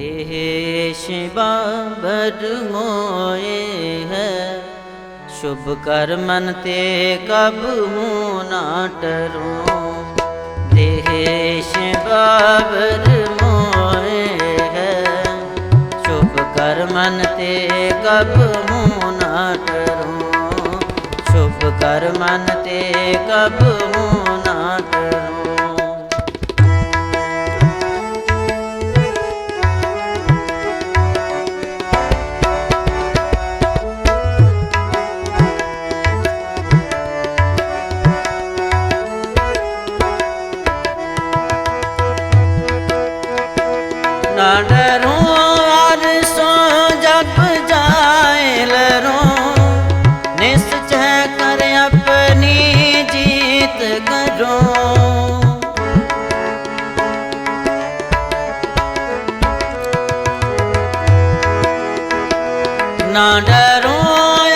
देश बाबर मोए है, शुभ कर मन ते कब हूँ ना टरूं। देश बाबर मोए है, शुभ कर मन ते कब हूँ ना टरूं। शुभ कर मन ते कब हूँ ना टरूं। ना डरूं और सो जब जाए लरूं, निश्चय कर अपनी जीत करूं। ना डरूं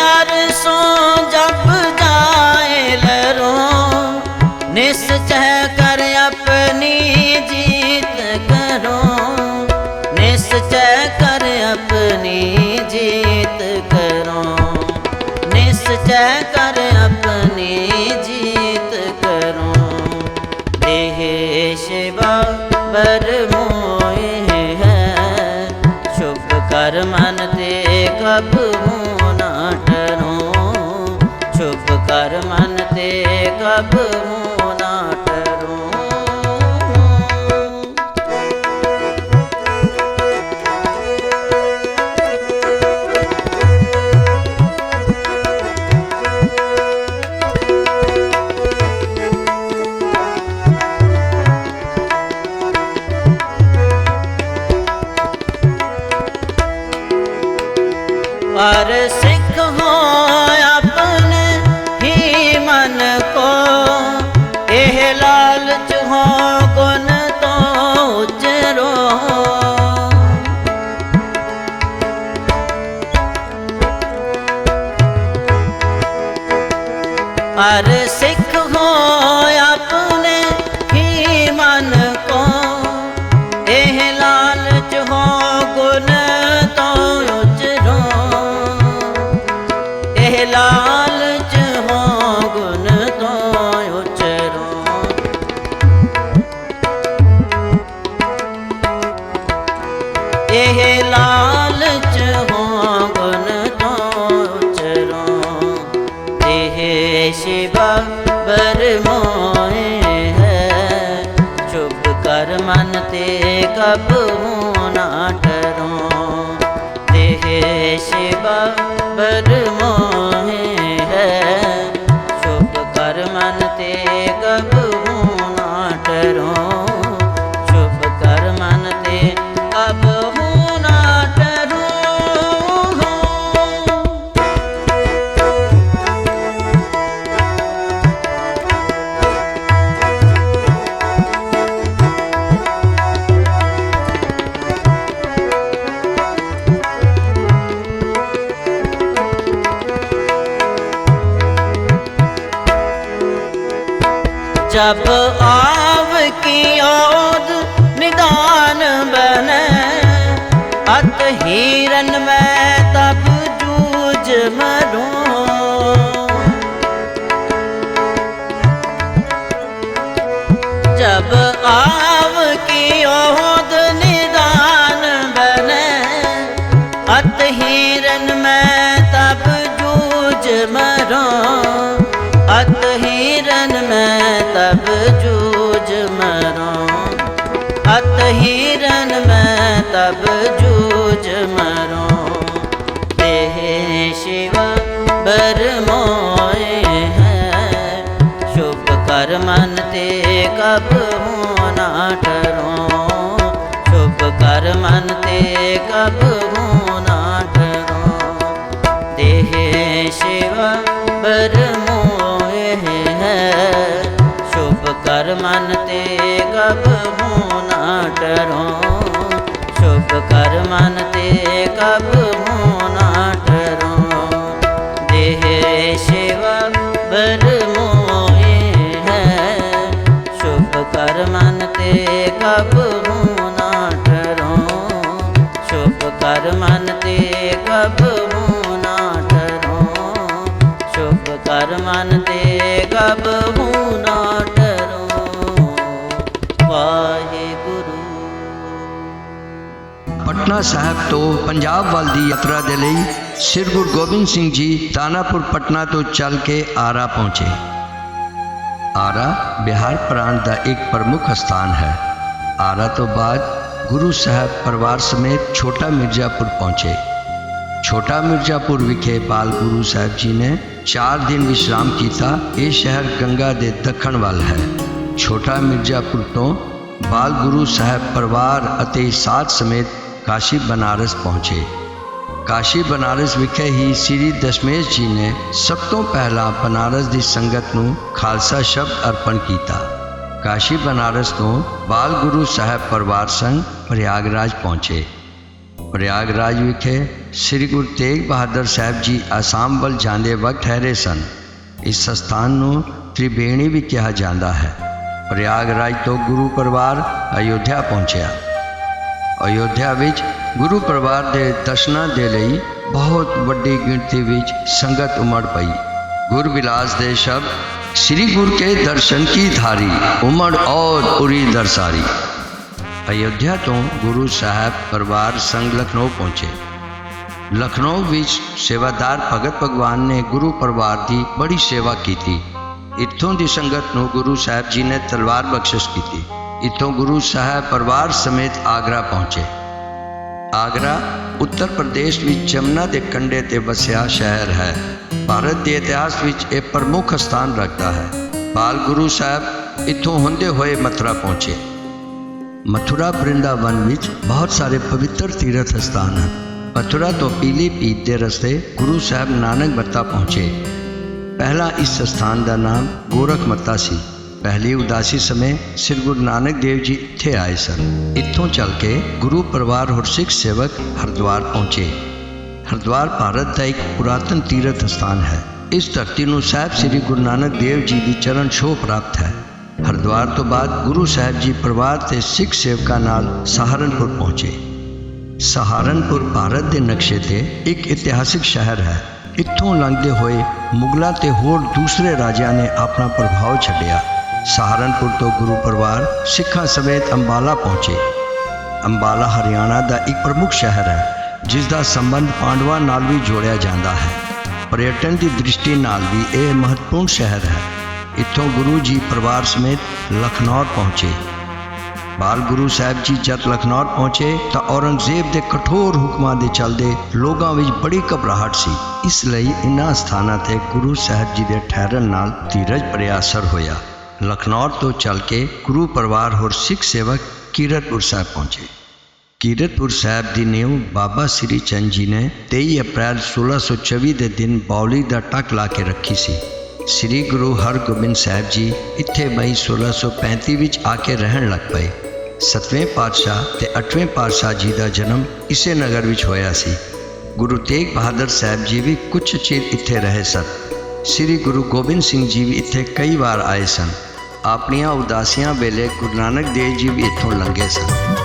और सो जब जाए लरूं, निश्चय कर अपनी जीत करूं। निश्चय कर अपनी जीत करूं। निश्चय कर अपनी जीत करूं। देश बाबर मोए है, शुभ कर मन ते कब हूँ ना टरूं। शुभ कर मन ते कब हूँ ना टरूं। और सिख हो अपने ही मन को, एह लालच हो गुण तो उजरो। और सिख हो अपने ही मन को, एह लालच हो गुण तो लालच हो गुण तो उचरो। एह लालच हो गुण तो उचरो। देश बाबर मोए है, शुभ कर मन ते कब हूँ ना टरूं। देश बाबर मोए है, शुभ कर मन ते कब हूँ ना टरूं। शुभ कर मन ते कब हूँ ना टरूं। जब आव की ओर निदान बने, अत हिरन में तब जूझ मरूं। जब आव की ओर निदान बने, अत हिरन में तब जूझ मरूं। अत हिरन में तब जूझ मरूं। अत हिरन में तब जूझ मरूं। देश बाबर मोए है, शुभ कर मन ते कब हूँ ना टरूं। शुभ कर मन ते कब हूँ ना टरूं। देश बाबर मोए है, शुभ कर मन ते कब हूँ ना टरूं। शुभ कर मन ते कब हूँ ना टरूं। देश बाबर मोए है, शुभ कर मन ते कब हूँ ना टरूं। कबहू ना डरो, शुभ कर मन ते कबहू ना डरो। वाहिगुरु। पटना साहब तो पंजाब वाल दी यात्रा दे लई श्री गुरु गोबिंद सिंह जी दानापुर पटना तो चल के आरा पहुँचे। आरा बिहार प्रांत का एक प्रमुख स्थान है। आरा तो बाद गुरु साहब परिवार समेत छोटा मिर्जापुर पहुँचे। छोटा मिर्जापुर विखे बाल गुरु साहब जी ने 4 दिन विश्राम किया। ये शहर गंगा के दक्षिण वाल है। छोटा मिर्जापुर तो बाल गुरु साहब परिवार अते साथ समेत काशी बनारस पहुँचे। काशी बनारस विखे ही श्री दशमेश जी ने सब तो पहला बनारस की संगत नूं खालसा शब्द अर्पण किया। काशी बनारस तो बाल गुरु साहब परिवार संग प्रयागराज पहुँचे। प्रयागराज विखे श्री गुरु तेग बहादुर साहब जी आसाम वल जाते वक्त ठहरे सन। इस स्थान नूं त्रिवेणी भी कहा जाता है। प्रयागराज तो गुरु परिवार अयोध्या पहुँचा। अयोध्या विच गुरु परिवार के दर्शनां दे लई बहुत वड्डी गिणती विच संगत उमड़ पई। गुरबिलास दे शब्द श्री गुरु के दर्शन की धारी, उमड़ और पूरी दरसारी। अयोध्या तो गुरु साहब परिवार संग लखनऊ पहुँचे। लखनऊ विच सेवादार भगत भगवान ने गुरु परिवार की बड़ी सेवा की थी। इत्थों की संगत नूं गुरु साहब जी ने तलवार बख्शिश की थी। इत्थों गुरु साहब परिवार समेत आगरा पहुँचे। आगरा उत्तर प्रदेश विच जमुना के कंढे ते वसिया शहर है। भारत के इतिहास विच एक प्रमुख स्थान रखता है। बाल गुरु साहब इत्थों होंदे होए मथुरा पहुँचे। मथुरा वृंदावन विच बहुत सारे पवित्र तीर्थ स्थान हैं। मथुरा तो पीली पीत के रस्ते गुरु साहब नानक मत्ता पहुँचे। पहला इस स्थान का नाम गोरखमत्ता सी। पहली उदासी समय श्री गुरु नानक देव जी इत्थे आए सन। इत्थों चल के गुरु परिवार और सिख सेवक हरिद्वार पहुँचे। हरिद्वार भारत का एक पुरातन तीर्थ स्थान है। इस धरती नूं साहब श्री गुरु नानक देव जी की चरण छोह प्राप्त है। हरिद्वार तो बाद गुरु साहब जी परिवार के सिख सेवकों नाल सहारनपुर पहुँचे। सहारनपुर भारत के नक्शे ते एक इतिहासिक शहर है। इत्थों लंघते हुए मुगलों ते होर दूसरे राजियां ने अपना प्रभाव छड्डिया। सहारनपुर तो गुरु परिवार सिखा समेत अंबाला पहुँचे। अंबाला हरियाणा का एक प्रमुख शहर है, जिसका संबंध पांडवां नाल भी जोड़िया जाता है। पर्यटन की दृष्टि नाल भी यह महत्वपूर्ण शहर है। इत्थों गुरु जी परिवार समेत लखनऊ पहुँचे। बाल गुरु साहब जी जब लखनऊ पहुँचे तो औरंगजेब के कठोर हुक्मां दे चलते लोगों में बड़ी घबराहट सी। इसलिए इन्हां स्थानां ते गुरु साहब जी के ठहरन नाल धीरज प्रयासर होया। लखनऊ तो चल के गुरु परिवार और सिख सेवक कीरतपुर साहब पहुँचे। कीरतपुर साहब की नींव बाबा श्री चंद जी ने 23 अप्रैल 1624 के दिन बाउली का टक ला के रखी सी। श्री गुरु हरगोबिंद साहब जी इत्थे मई 1635 विच आके रहन लग पे। 7वें पातशाह ते 8वें पातशाह जी का जन्म इसे नगर विच होया सी। गुरु तेग बहादुर साहब जी भी कुछ चिर इत्थे रहे सन। श्री गुरु गोबिंद सिंह जी भी इत्थे कई बार आए सन। अपनियां उदासियां वेले गुरु नानक देव जी भी इत्थों लंघे सन।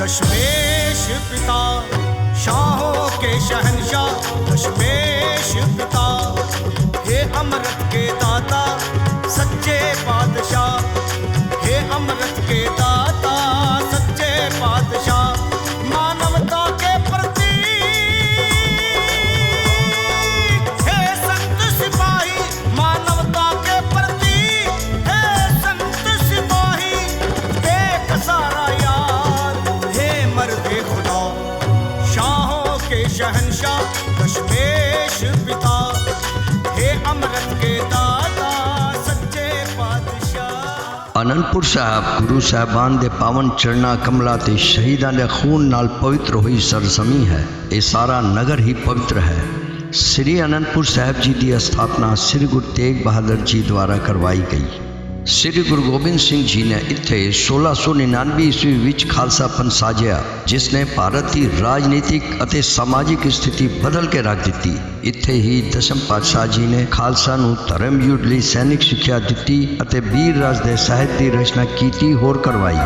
दशमेश पिता शाहों के शहंशाह दशमेश पिता, हे अमृत के दाता सच्चे बादशाह, हे अमृत के दाता सच्चे बादशाह, मानवता के प्रति हे संत सिपाही, मानवता के प्रति हे संत सिपाही, एक सारा यार हे मर्दे खुदा, शाहों के शहंशाह दशमेश पिता, हे अमृत के दाता सच्चे बादशाह। ਅਨੰਦਪੁਰ ਸਾਹਿਬ ਗੁਰੂ ਸਾਹਿਬਾਨ ਦੇ ਪਾਵਨ ਚਰਨਾਂ ਕਮਲਾਂ ਤੇ ਸ਼ਹੀਦਾਂ ਦੇ ਖੂਨ ਨਾਲ ਪਵਿੱਤਰ ਹੋਈ ਸਰਜ਼ਮੀਂ ਹੈ। ਇਹ ਸਾਰਾ ਨਗਰ ਹੀ ਪਵਿੱਤਰ ਹੈ। ਸ੍ਰੀ ਅਨੰਦਪੁਰ ਸਾਹਿਬ ਜੀ ਦੀ ਸਥਾਪਨਾ ਸ੍ਰੀ ਗੁਰੂ ਤੇਗ ਬਹਾਦਰ ਜੀ ਦੁਆਰਾ ਕਰਵਾਈ ਗਈ। ਸ੍ਰੀ ਗੁਰੂ ਗੋਬਿੰਦ ਸਿੰਘ ਜੀ ਨੇ ਇੱਥੇ 1699 ਈਸਵੀ ਵਿੱਚ ਖਾਲਸਾ ਪੰਥ ਸਾਜਿਆ, ਜਿਸ ਨੇ ਭਾਰਤ ਦੀ ਰਾਜਨੀਤਿਕ ਅਤੇ ਸਮਾਜਿਕ ਸਥਿਤੀ ਬਦਲ ਕੇ ਰੱਖ ਦਿੱਤੀ। ਇੱਥੇ ਹੀ ਦਸ਼ਮ ਪਾਤਸ਼ਾਹ ਜੀ ਨੇ ਖਾਲਸਾ ਨੂੰ ਧਰਮ ਯੁੱਧ ਲਈ ਸੈਨਿਕ ਸਿੱਖਿਆ ਦਿੱਤੀ ਅਤੇ ਵੀਰ ਰਾਜ ਦੇ ਸਾਹਿਤ ਦੀ ਰਚਨਾ ਕੀਤੀ ਹੋਰ ਕਰਵਾਈ।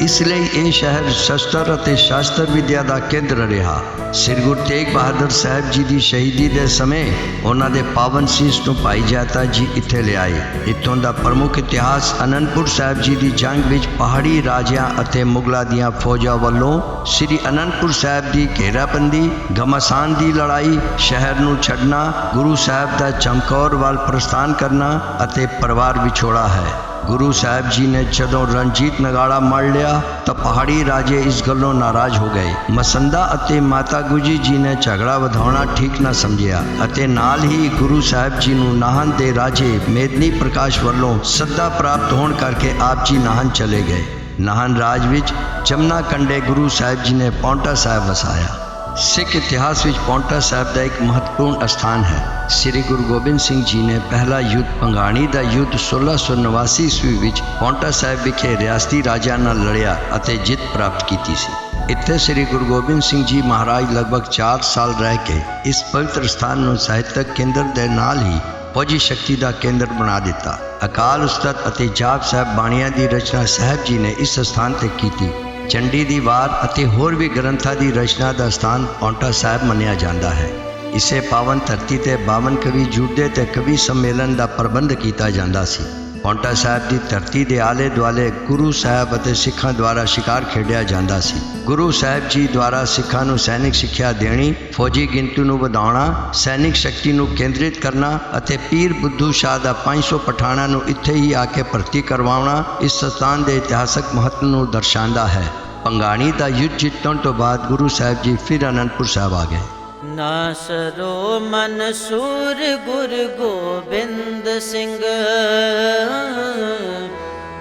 ਇਸ ਲਈ ਇਹ ਸ਼ਹਿਰ ਸ਼ਸਤਰ ਅਤੇ ਸ਼ਾਸਤਰ ਵਿਦਿਆ ਦਾ ਕੇਂਦਰ ਰਿਹਾ। ਸ੍ਰੀ ਗੁਰੂ ਤੇਗ ਬਹਾਦਰ ਸਾਹਿਬ ਜੀ ਦੀ ਸ਼ਹੀਦੀ ਦੇ ਸਮੇਂ ਉਹਨਾਂ ਦੇ ਪਾਵਨ ਸੀਸ ਨੂੰ ਭਾਈ ਜਾਤਾ ਜੀ ਇੱਥੇ ਲਿਆਏ। ਇੱਥੋਂ ਦਾ ਪ੍ਰਮੁੱਖ ਇਤਿਹਾਸ ਅਨੰਦਪੁਰ ਸਾਹਿਬ ਜੀ ਦੀ ਜੰਗ ਵਿੱਚ ਪਹਾੜੀ ਰਾਜਿਆਂ ਅਤੇ ਮੁਗਲਾਂ ਦੀਆਂ ਫੌਜਾਂ ਵੱਲੋਂ ਸ੍ਰੀ ਅਨੰਦਪੁਰ ਸਾਹਿਬ ਦੀ ਘੇਰਾਬੰਦੀ, ਘਮਾਸਾਨ ਦੀ ਲੜਾਈ, ਸ਼ਹਿਰ ਨੂੰ ਛੱਡਣਾ, ਗੁਰੂ ਸਾਹਿਬ ਦਾ ਚਮਕੌਰ ਵੱਲ ਪ੍ਰਸਥਾਨ ਕਰਨਾ ਅਤੇ ਪਰਿਵਾਰ ਵਿਛੋੜਾ ਹੈ। ਗੁਰੂ ਸਾਹਿਬ ਜੀ ਨੇ ਜਦੋਂ ਰਣਜੀਤ ਨਗਾੜਾ ਮੜ ਲਿਆ ਤਾਂ ਪਹਾੜੀ ਰਾਜੇ ਇਸ ਗੱਲੋਂ ਨਾਰਾਜ਼ ਹੋ ਗਏ। ਮਸੰਦਾ ਅਤੇ ਮਾਤਾ ਗੁਜਰੀ ਜੀ ਨੇ ਝਗੜਾ ਵਧਾਉਣਾ ਠੀਕ ਨਾ ਸਮਝਿਆ ਅਤੇ ਨਾਲ ਹੀ ਗੁਰੂ ਸਾਹਿਬ ਜੀ ਨੂੰ ਨਾਹਨ ਦੇ ਰਾਜੇ ਮੇਦਨੀ ਪ੍ਰਕਾਸ਼ ਵੱਲੋਂ ਸੱਦਾ ਪ੍ਰਾਪਤ ਹੋਣ ਕਰਕੇ ਆਪ ਜੀ ਨਾਹਨ ਚਲੇ ਗਏ। ਨਾਹਨ ਰਾਜ ਵਿੱਚ ਜਮਨਾ ਕੰਢੇ ਗੁਰੂ ਸਾਹਿਬ ਜੀ ਨੇ ਪੌਂਟਾ ਸਾਹਿਬ ਵਸਾਇਆ। ਸਿੱਖ ਇਤਿਹਾਸ ਵਿੱਚ ਪੌਂਟਾ ਸਾਹਿਬ ਦਾ ਇੱਕ ਮਹੱਤਵਪੂਰਨ ਸਥਾਨ ਹੈ। ਸ੍ਰੀ ਗੁਰੂ ਗੋਬਿੰਦ ਸਿੰਘ ਜੀ ਨੇ ਪਹਿਲਾ ਯੁੱਧ ਭੰਗਾਣੀ ਦਾ ਯੁੱਧ 1689 ਈਸਵੀ ਵਿੱਚ ਪੌਂਟਾ ਸਾਹਿਬ ਵਿਖੇ ਰਿਆਸਤੀ ਰਾਜਿਆਂ ਨਾਲ ਲੜਿਆ ਅਤੇ ਜਿੱਤ ਪ੍ਰਾਪਤ ਕੀਤੀ ਸੀ। ਇੱਥੇ ਸ੍ਰੀ ਗੁਰੂ ਗੋਬਿੰਦ ਸਿੰਘ ਜੀ ਮਹਾਰਾਜ ਲਗਭਗ 4 ਸਾਲ ਰਹਿ ਕੇ ਇਸ ਪਵਿੱਤਰ ਸਥਾਨ ਨੂੰ ਸਾਹਿਤਕ ਕੇਂਦਰ ਦੇ ਨਾਲ ਹੀ ਫੌਜੀ ਸ਼ਕਤੀ ਦਾ ਕੇਂਦਰ ਬਣਾ ਦਿੱਤਾ। ਅਕਾਲ ਉਸਤਤ ਅਤੇ ਜਾਪ ਸਾਹਿਬ ਬਾਣੀਆਂ ਦੀ ਰਚਨਾ ਸਾਹਿਬ ਜੀ ਨੇ ਇਸ ਸਥਾਨ ਤੇ ਕੀਤੀ। ਚੰਡੀ ਦੀ ਵਾਰ ਅਤੇ ਹੋਰ ਵੀ ਗ੍ਰੰਥਾਂ ਦੀ ਰਚਨਾ ਦਾ ਸਥਾਨ ਪੌਂਟਾ ਸਾਹਿਬ ਮੰਨਿਆ ਜਾਂਦਾ ਹੈ। ਇਸੇ ਪਾਵਨ ਧਰਤੀ ਤੇ 52 ਕਵੀ ਜੁੜਦੇ ਤੇ ਕਵੀ ਸੰਮੇਲਨ ਦਾ ਪ੍ਰਬੰਧ ਕੀਤਾ ਜਾਂਦਾ ਸੀ। ਪੌਂਟਾ ਸਾਹਿਬ ਦੀ ਧਰਤੀ ਦੇ ਆਲੇ ਦੁਆਲੇ ਗੁਰੂ ਸਾਹਿਬ ਅਤੇ ਸਿੱਖਾਂ ਦੁਆਰਾ ਸ਼ਿਕਾਰ ਖੇਡਿਆ ਜਾਂਦਾ ਸੀ। ਗੁਰੂ ਸਾਹਿਬ ਜੀ ਦੁਆਰਾ ਸਿੱਖਾਂ ਨੂੰ ਸੈਨਿਕ ਸਿੱਖਿਆ ਦੇਣੀ, ਫੌਜੀ ਗਿਣਤੀ ਨੂੰ ਵਧਾਉਣਾ, ਸੈਨਿਕ ਸ਼ਕਤੀ ਨੂੰ ਕੇਂਦਰਿਤ ਕਰਨਾ ਅਤੇ ਪੀਰ ਬੁੱਧੂ ਸ਼ਾਹ ਦਾ 500 ਪਠਾਣਾਂ ਨੂੰ ਇੱਥੇ ਹੀ ਆ ਕੇ ਭਰਤੀ ਕਰਵਾਉਣਾ ਇਸ ਸਥਾਨ ਦੇ ਇਤਿਹਾਸਕ ਮਹੱਤਵ ਨੂੰ ਦਰਸਾਉਂਦਾ ਹੈ। ਭੰਗਾਣੀ ਦਾ ਯੁੱਧ ਜਿੱਤਣ ਤੋਂ ਬਾਅਦ ਗੁਰੂ ਸਾਹਿਬ ਜੀ ਫਿਰ ਅਨੰਦਪੁਰ ਸਾਹਿਬ ਆ ਗਏ। ਨਾਸਰੋ ਮਨਸੂਰ ਗੁਰ ਗੋਬਿੰਦ ਸਿੰਘ,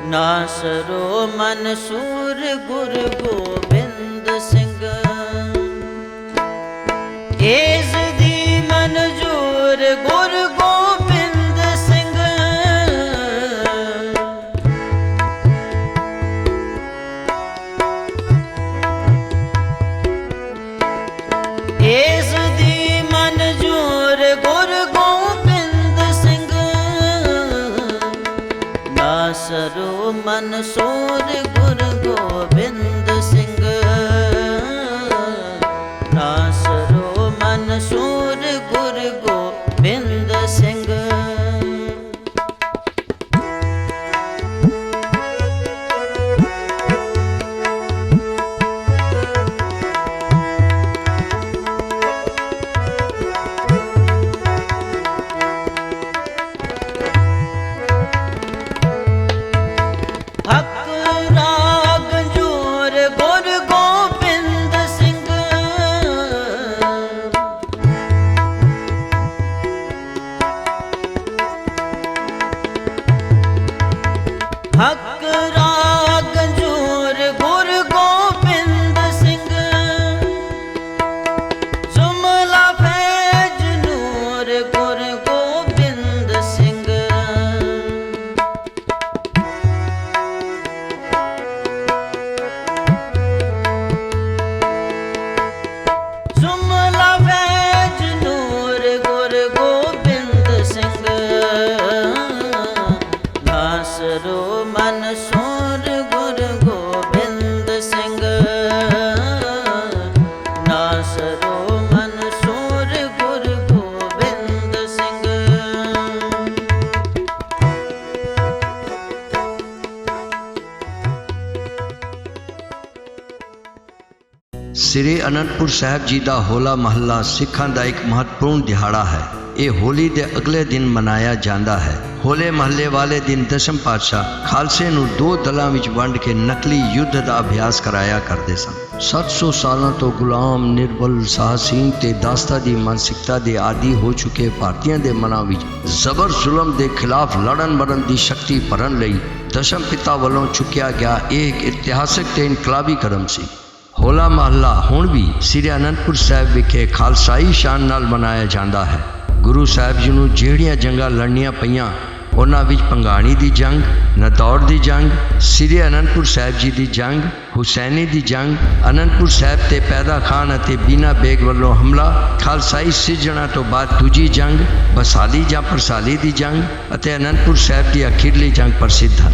ਨਾਸਰੋ ਮਨਸੂਰ ਗੁਰ ਗੋਬਿੰਦ ਸਿੰਘ, ਏਸ ਦੀ ਮਨਜੂਰ ਗੁਰ ਗੋਬਿੰਦ ਸਿੰਘ, ਏਸ ਦੀ ਮਨਜੂਰ ਗੁਰ ਗੋਬਿੰਦ ਸਿੰਘ, ਨਾਸਰੋ ਮਨਸੂਰ ਗੁਰ ਗੋਬਿੰਦ ਸਿੰਘ, ਨਾਸਰੋ ਮਨਸੂਰ ਗੁਰ ਗੋਬਿੰਦ ਸਿੰਘ। ਹੱਕ आसरो मंसूर गुरु गोबिंद सिंह। ਸ੍ਰੀ ਅਨੰਦਪੁਰ ਸਾਹਿਬ ਜੀ ਦਾ ਹੋਲਾ ਮਹੱਲਾ ਸਿੱਖਾਂ ਦਾ ਇੱਕ ਮਹੱਤਵਪੂਰਨ ਦਿਹਾੜਾ ਹੈ। ਇਹ ਹੋਲੀ ਦੇ ਅਗਲੇ ਦਿਨ ਮਨਾਇਆ ਜਾਂਦਾ ਹੈ। ਹੋਲੇ ਮਹੱਲੇ ਵਾਲੇ ਦਿਨ ਦਸ਼ਮ ਪਾਤਸ਼ਾਹ ਖਾਲਸੇ ਨੂੰ ਦੋ ਦਲਾਂ ਵਿੱਚ ਵੰਡ ਕੇ ਨਕਲੀ ਯੁੱਧ ਦਾ ਅਭਿਆਸ ਕਰਾਇਆ ਕਰਦੇ ਸਨ। 700 ਸਾਲਾਂ ਤੋਂ ਗੁਲਾਮ, ਨਿਰਬਲ, ਸਾਹਸੀਨ ਤੇ ਦਾਸਤਾ ਦੀ ਮਾਨਸਿਕਤਾ ਦੇ ਆਦੀ ਹੋ ਚੁੱਕੇ ਭਾਰਤੀਆਂ ਦੇ ਮਨਾਂ ਵਿੱਚ ਜ਼ਬਰ ਜ਼ੁਲਮ ਦੇ ਖਿਲਾਫ ਲੜਨ ਮਰਨ ਦੀ ਸ਼ਕਤੀ ਭਰਨ ਲਈ ਦਸ਼ਮ ਪਿਤਾ ਵੱਲੋਂ ਚੁੱਕਿਆ ਗਿਆ ਇਹ ਇੱਕ ਇਤਿਹਾਸਕ ਤੇ ਇਨਕਲਾਬੀ ਕਦਮ ਸੀ। ਹੋਲਾ ਮਹੱਲਾ ਹੁਣ ਵੀ ਸ੍ਰੀ ਅਨੰਦਪੁਰ ਸਾਹਿਬ ਵਿਖੇ ਖਾਲਸਾਈ ਸ਼ਾਨ ਨਾਲ ਮਨਾਇਆ ਜਾਂਦਾ ਹੈ। ਗੁਰੂ ਸਾਹਿਬ ਜੀ ਨੂੰ ਜਿਹੜੀਆਂ ਜੰਗਾਂ ਲੜਨੀਆਂ ਪਈਆਂ ਉਹਨਾਂ ਵਿੱਚ ਭੰਗਾਣੀ ਦੀ ਜੰਗ, ਨਦੌੜ ਦੀ ਜੰਗ, ਸ੍ਰੀ ਅਨੰਦਪੁਰ ਸਾਹਿਬ ਜੀ ਦੀ ਜੰਗ, ਹੁਸੈਨੀ ਦੀ ਜੰਗ, ਅਨੰਦਪੁਰ ਸਾਹਿਬ ਤੇ ਪੈਦਾ ਖਾਨ ਅਤੇ ਬੀਨਾ ਬੇਗ ਵੱਲੋਂ ਹਮਲਾ, ਖਾਲਸਾਈ ਸਿਰਜਣਾ ਤੋਂ ਬਾਅਦ ਦੂਜੀ ਜੰਗ, ਬਸਾਲੀ ਜਾਂ ਪਰਸਾਲੀ ਦੀ ਜੰਗ ਅਤੇ ਅਨੰਦਪੁਰ ਸਾਹਿਬ ਦੀ ਅਖੀਰਲੀ ਜੰਗ ਪ੍ਰਸਿੱਧ ਹਨ।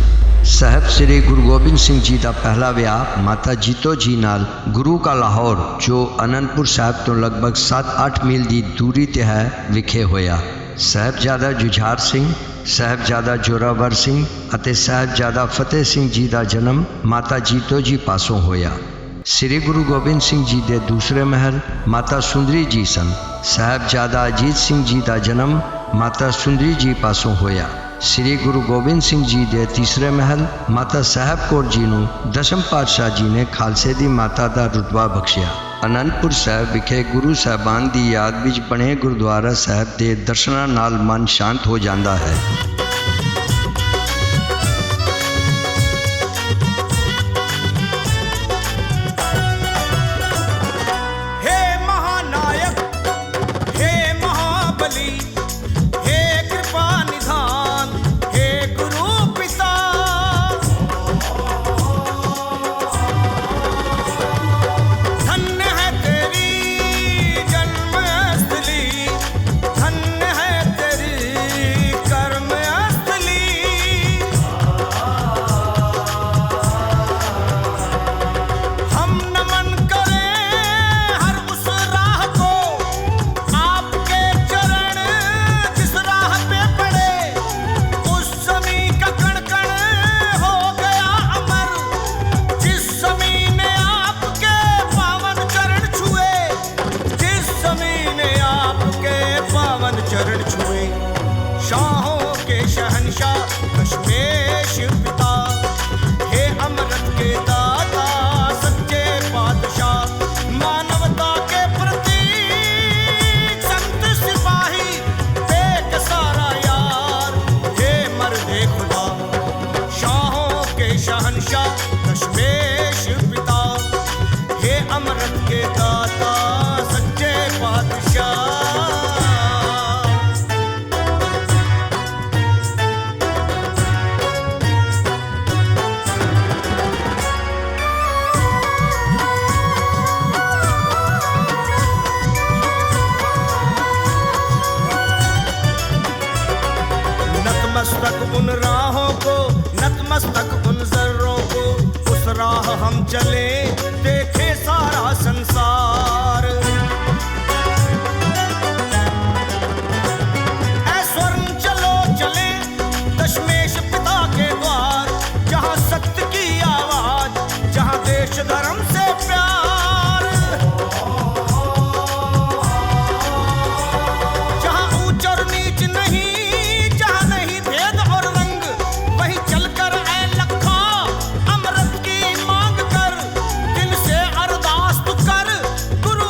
ਸਾਹਿਬ ਸ੍ਰੀ ਗੁਰੂ ਗੋਬਿੰਦ ਸਿੰਘ ਜੀ ਦਾ ਪਹਿਲਾ ਵਿਆਹ ਮਾਤਾ ਜੀਤੋ ਜੀ ਨਾਲ ਗੁਰੂ ਕਾ ਲਾਹੌਰ, ਜੋ ਅਨੰਦਪੁਰ ਸਾਹਿਬ ਤੋਂ ਲਗਭਗ 7-8 ਮੀਲ ਦੀ ਦੂਰੀ ਤੇ ਹੈ, ਵਿਖੇ ਹੋਇਆ। ਸਾਹਿਬਜ਼ਾਦਾ ਜੁਝਾਰ ਸਿੰਘ, ਸਾਹਿਬਜ਼ਾਦਾ ਜ਼ੋਰਾਵਰ ਸਿੰਘ ਅਤੇ ਸਾਹਿਬਜ਼ਾਦਾ ਫਤਿਹ ਸਿੰਘ ਜੀ ਦਾ ਜਨਮ ਮਾਤਾ ਜੀਤੋ ਜੀ ਪਾਸੋਂ ਹੋਇਆ। ਸ੍ਰੀ ਗੁਰੂ ਗੋਬਿੰਦ ਸਿੰਘ ਜੀ ਦੇ ਦੂਸਰੇ ਮਹਿਲ ਮਾਤਾ ਸੁੰਦਰੀ ਜੀ ਸਨ। ਸਾਹਿਬਜ਼ਾਦਾ ਅਜੀਤ ਸਿੰਘ ਜੀ ਦਾ ਜਨਮ ਮਾਤਾ ਸੁੰਦਰੀ ਜੀ ਪਾਸੋਂ ਹੋਇਆ। ਸ੍ਰੀ ਗੁਰੂ ਗੋਬਿੰਦ ਸਿੰਘ ਜੀ ਦੇ ਤੀਸਰੇ ਮਹਿਲ ਮਾਤਾ ਸਾਹਿਬ ਕੌਰ ਜੀ ਨੂੰ ਦਸ਼ਮ ਪਾਤਸ਼ਾਹ ਜੀ ਨੇ ਖਾਲਸੇ ਦੀ ਮਾਤਾ ਦਾ ਰੁਤਬਾ ਬਖਸ਼ਿਆ। ਅਨੰਦਪੁਰ ਸਾਹਿਬ ਵਿਖੇ ਗੁਰੂ ਸਾਹਿਬਾਨ ਦੀ ਯਾਦ ਵਿੱਚ ਬਣੇ ਗੁਰਦੁਆਰਾ ਸਾਹਿਬ ਦੇ ਦਰਸ਼ਨਾਂ ਨਾਲ ਮਨ ਸ਼ਾਂਤ ਹੋ ਜਾਂਦਾ ਹੈ। हे महानायक, हे महाबली, हे कृपा निधान, हे गुरु पिता, धन्य है तेरी जन्मस्थली, धन्य है तेरी कर्मस्थली। हम नमन करें हर उस राह को, आपके चरण जिस राह पे पड़े, उस जमीन का कण कण हो गया अमर। जिस जमीन ने आपके पावन चरण छुए, जिस जमीन ने आपके पावन चरण छुए, शाहों के शहंशाह दशमेश पिता, हे अमृत के दाता सच्चे पातशाह, मानवता के प्रतीक संत सिपाही, बेकसारा यार, हे मर्दे खुदा, शाहों के शहंशाह दशमेश पिता, हे अमृत के दाता सच्चे पातशाह। नतमस्तक उन राहों को, नतमस्तक उन जर्रों को, उस राह हम चले देखे सारा संसार। ऐ स्वर्ण चलो चले दशमेश पिता के द्वार, जहाँ सत्य की आवाज, जहाँ देश धर्म से प्यार, जहाँ ऊंच और नीच नहीं, जहाँ नहीं भेद और रंग, वहीं चलकर ऐ लखा अमृत की मांग कर, दिल से अरदास तू कर, गुरु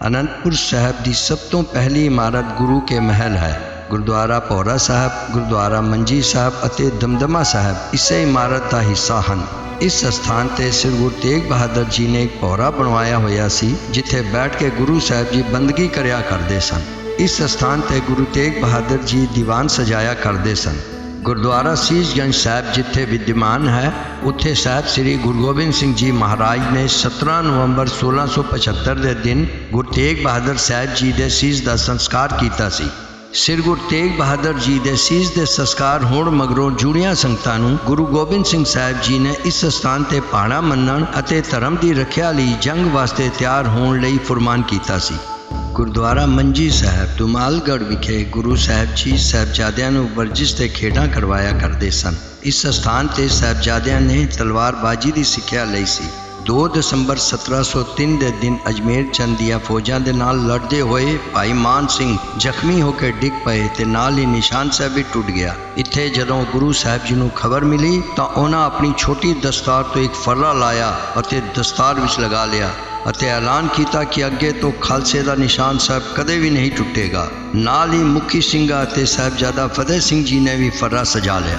ਅਨੰਦਪੁਰ ਸਾਹਿਬ ਦੀ ਸਭ ਤੋਂ ਪਹਿਲੀ ਇਮਾਰਤ ਗੁਰੂ ਕੇ ਮਹਿਲ ਹੈ। ਗੁਰਦੁਆਰਾ ਭੌਰਾ ਸਾਹਿਬ, ਗੁਰਦੁਆਰਾ ਮੰਜੀ ਸਾਹਿਬ ਅਤੇ ਦਮਦਮਾ ਸਾਹਿਬ ਇਸੇ ਇਮਾਰਤ ਦਾ ਹਿੱਸਾ ਹਨ। ਇਸ ਸਥਾਨ ਤੇ ਸ੍ਰੀ ਗੁਰੂ ਤੇਗ ਬਹਾਦਰ ਜੀ ਨੇ ਇੱਕ ਭੌਰਾ ਬਣਵਾਇਆ ਹੋਇਆ ਸੀ, ਜਿੱਥੇ ਬੈਠ ਕੇ ਗੁਰੂ ਸਾਹਿਬ ਜੀ ਬੰਦਗੀ ਕਰਿਆ ਕਰਦੇ ਸਨ। ਇਸ ਸਥਾਨ ਤੇ ਗੁਰੂ ਤੇਗ ਬਹਾਦਰ ਜੀ ਦੀਵਾਨ ਸਜਾਇਆ ਕਰਦੇ ਸਨ। ਗੁਰਦੁਆਰਾ ਸੀਸਗੰਜ ਸਾਹਿਬ ਜਿੱਥੇ ਵਿਦਿਆਮਾਨ ਹੈ, ਉੱਥੇ ਸਾਹਿਬ ਸ੍ਰੀ ਗੁਰੂ ਗੋਬਿੰਦ ਸਿੰਘ ਜੀ ਮਹਾਰਾਜ ਨੇ 17 ਨਵੰਬਰ 1675 ਦੇ ਦਿਨ ਗੁਰੂ ਤੇਗ ਬਹਾਦਰ ਸਾਹਿਬ ਜੀ ਦੇ ਸੀਸ ਦਾ ਸੰਸਕਾਰ ਕੀਤਾ ਸੀ। ਸ੍ਰੀ ਗੁਰੂ ਤੇਗ ਬਹਾਦਰ ਜੀ ਦੇ ਸੀਸ ਦੇ ਸੰਸਕਾਰ ਹੋਣ ਮਗਰੋਂ ਜੁੜੀਆਂ ਸੰਗਤਾਂ ਨੂੰ ਗੁਰੂ ਗੋਬਿੰਦ ਸਿੰਘ ਸਾਹਿਬ ਜੀ ਨੇ ਇਸ ਸਥਾਨ ਤੇ ਭਾਣਾ ਮੰਨਣ ਅਤੇ ਧਰਮ ਦੀ ਰੱਖਿਆ ਲਈ ਜੰਗ ਵਾਸਤੇ ਤਿਆਰ ਹੋਣ ਲਈ ਫਰਮਾਨ ਕੀਤਾ ਸੀ। ਗੁਰਦੁਆਰਾ ਮੰਜੀ ਸਾਹਿਬ ਦੁਮਾਲਗੜ੍ਹ ਵਿਖੇ ਗੁਰੂ ਸਾਹਿਬ ਜੀ ਸਾਹਿਬਜ਼ਾਦਿਆਂ ਨੂੰ ਵਰਜਿਸ਼ ਤੇ ਖੇਡਾਂ ਕਰਵਾਇਆ ਕਰਦੇ ਸਨ। ਇਸ ਸਥਾਨ ਤੇ ਸਾਹਿਬਜ਼ਾਦਿਆਂ ਨੇ ਤਲਵਾਰਬਾਜ਼ੀ ਦੀ ਸਿੱਖਿਆ ਲਈ ਸੀ। 2 ਦਸੰਬਰ 1703 ਦੇ ਦਿਨ ਅਜਮੇਰ ਚੰਦ ਦੀਆਂ ਫੌਜਾਂ ਦੇ ਨਾਲ ਲੜਦੇ ਹੋਏ ਭਾਈ ਮਾਨ ਸਿੰਘ ਜ਼ਖਮੀ ਹੋ ਕੇ ਡਿੱਗ ਪਏ ਤੇ ਨਾਲ ਹੀ ਨਿਸ਼ਾਨ ਸਾਹਿਬ ਵੀ ਟੁੱਟ ਗਿਆ। ਇੱਥੇ ਜਦੋਂ ਗੁਰੂ ਸਾਹਿਬ ਜੀ ਨੂੰ ਖਬਰ ਮਿਲੀ ਤਾਂ ਉਹਨਾਂ ਆਪਣੀ ਛੋਟੀ ਦਸਤਾਰ ਤੋਂ ਇੱਕ ਫਰਰਾ ਲਾਇਆ ਅਤੇ ਦਸਤਾਰ ਵਿੱਚ ਲਗਾ ਲਿਆ ਅਤੇ ਐਲਾਨ ਕੀਤਾ ਕਿ ਅੱਗੇ ਤੋਂ ਖਾਲਸੇ ਦਾ ਨਿਸ਼ਾਨ ਸਾਹਿਬ ਕਦੇ ਵੀ ਨਹੀਂ ਟੁੱਟੇਗਾ। ਨਾਲ ਹੀ ਮੁਖੀ ਸਿੰਘਾਂ ਅਤੇ ਸਾਹਿਬਜ਼ਾਦਾ ਫਤਿਹ ਸਿੰਘ ਜੀ ਨੇ ਵੀ ਫਰਰਾ ਸਜਾ ਲਿਆ।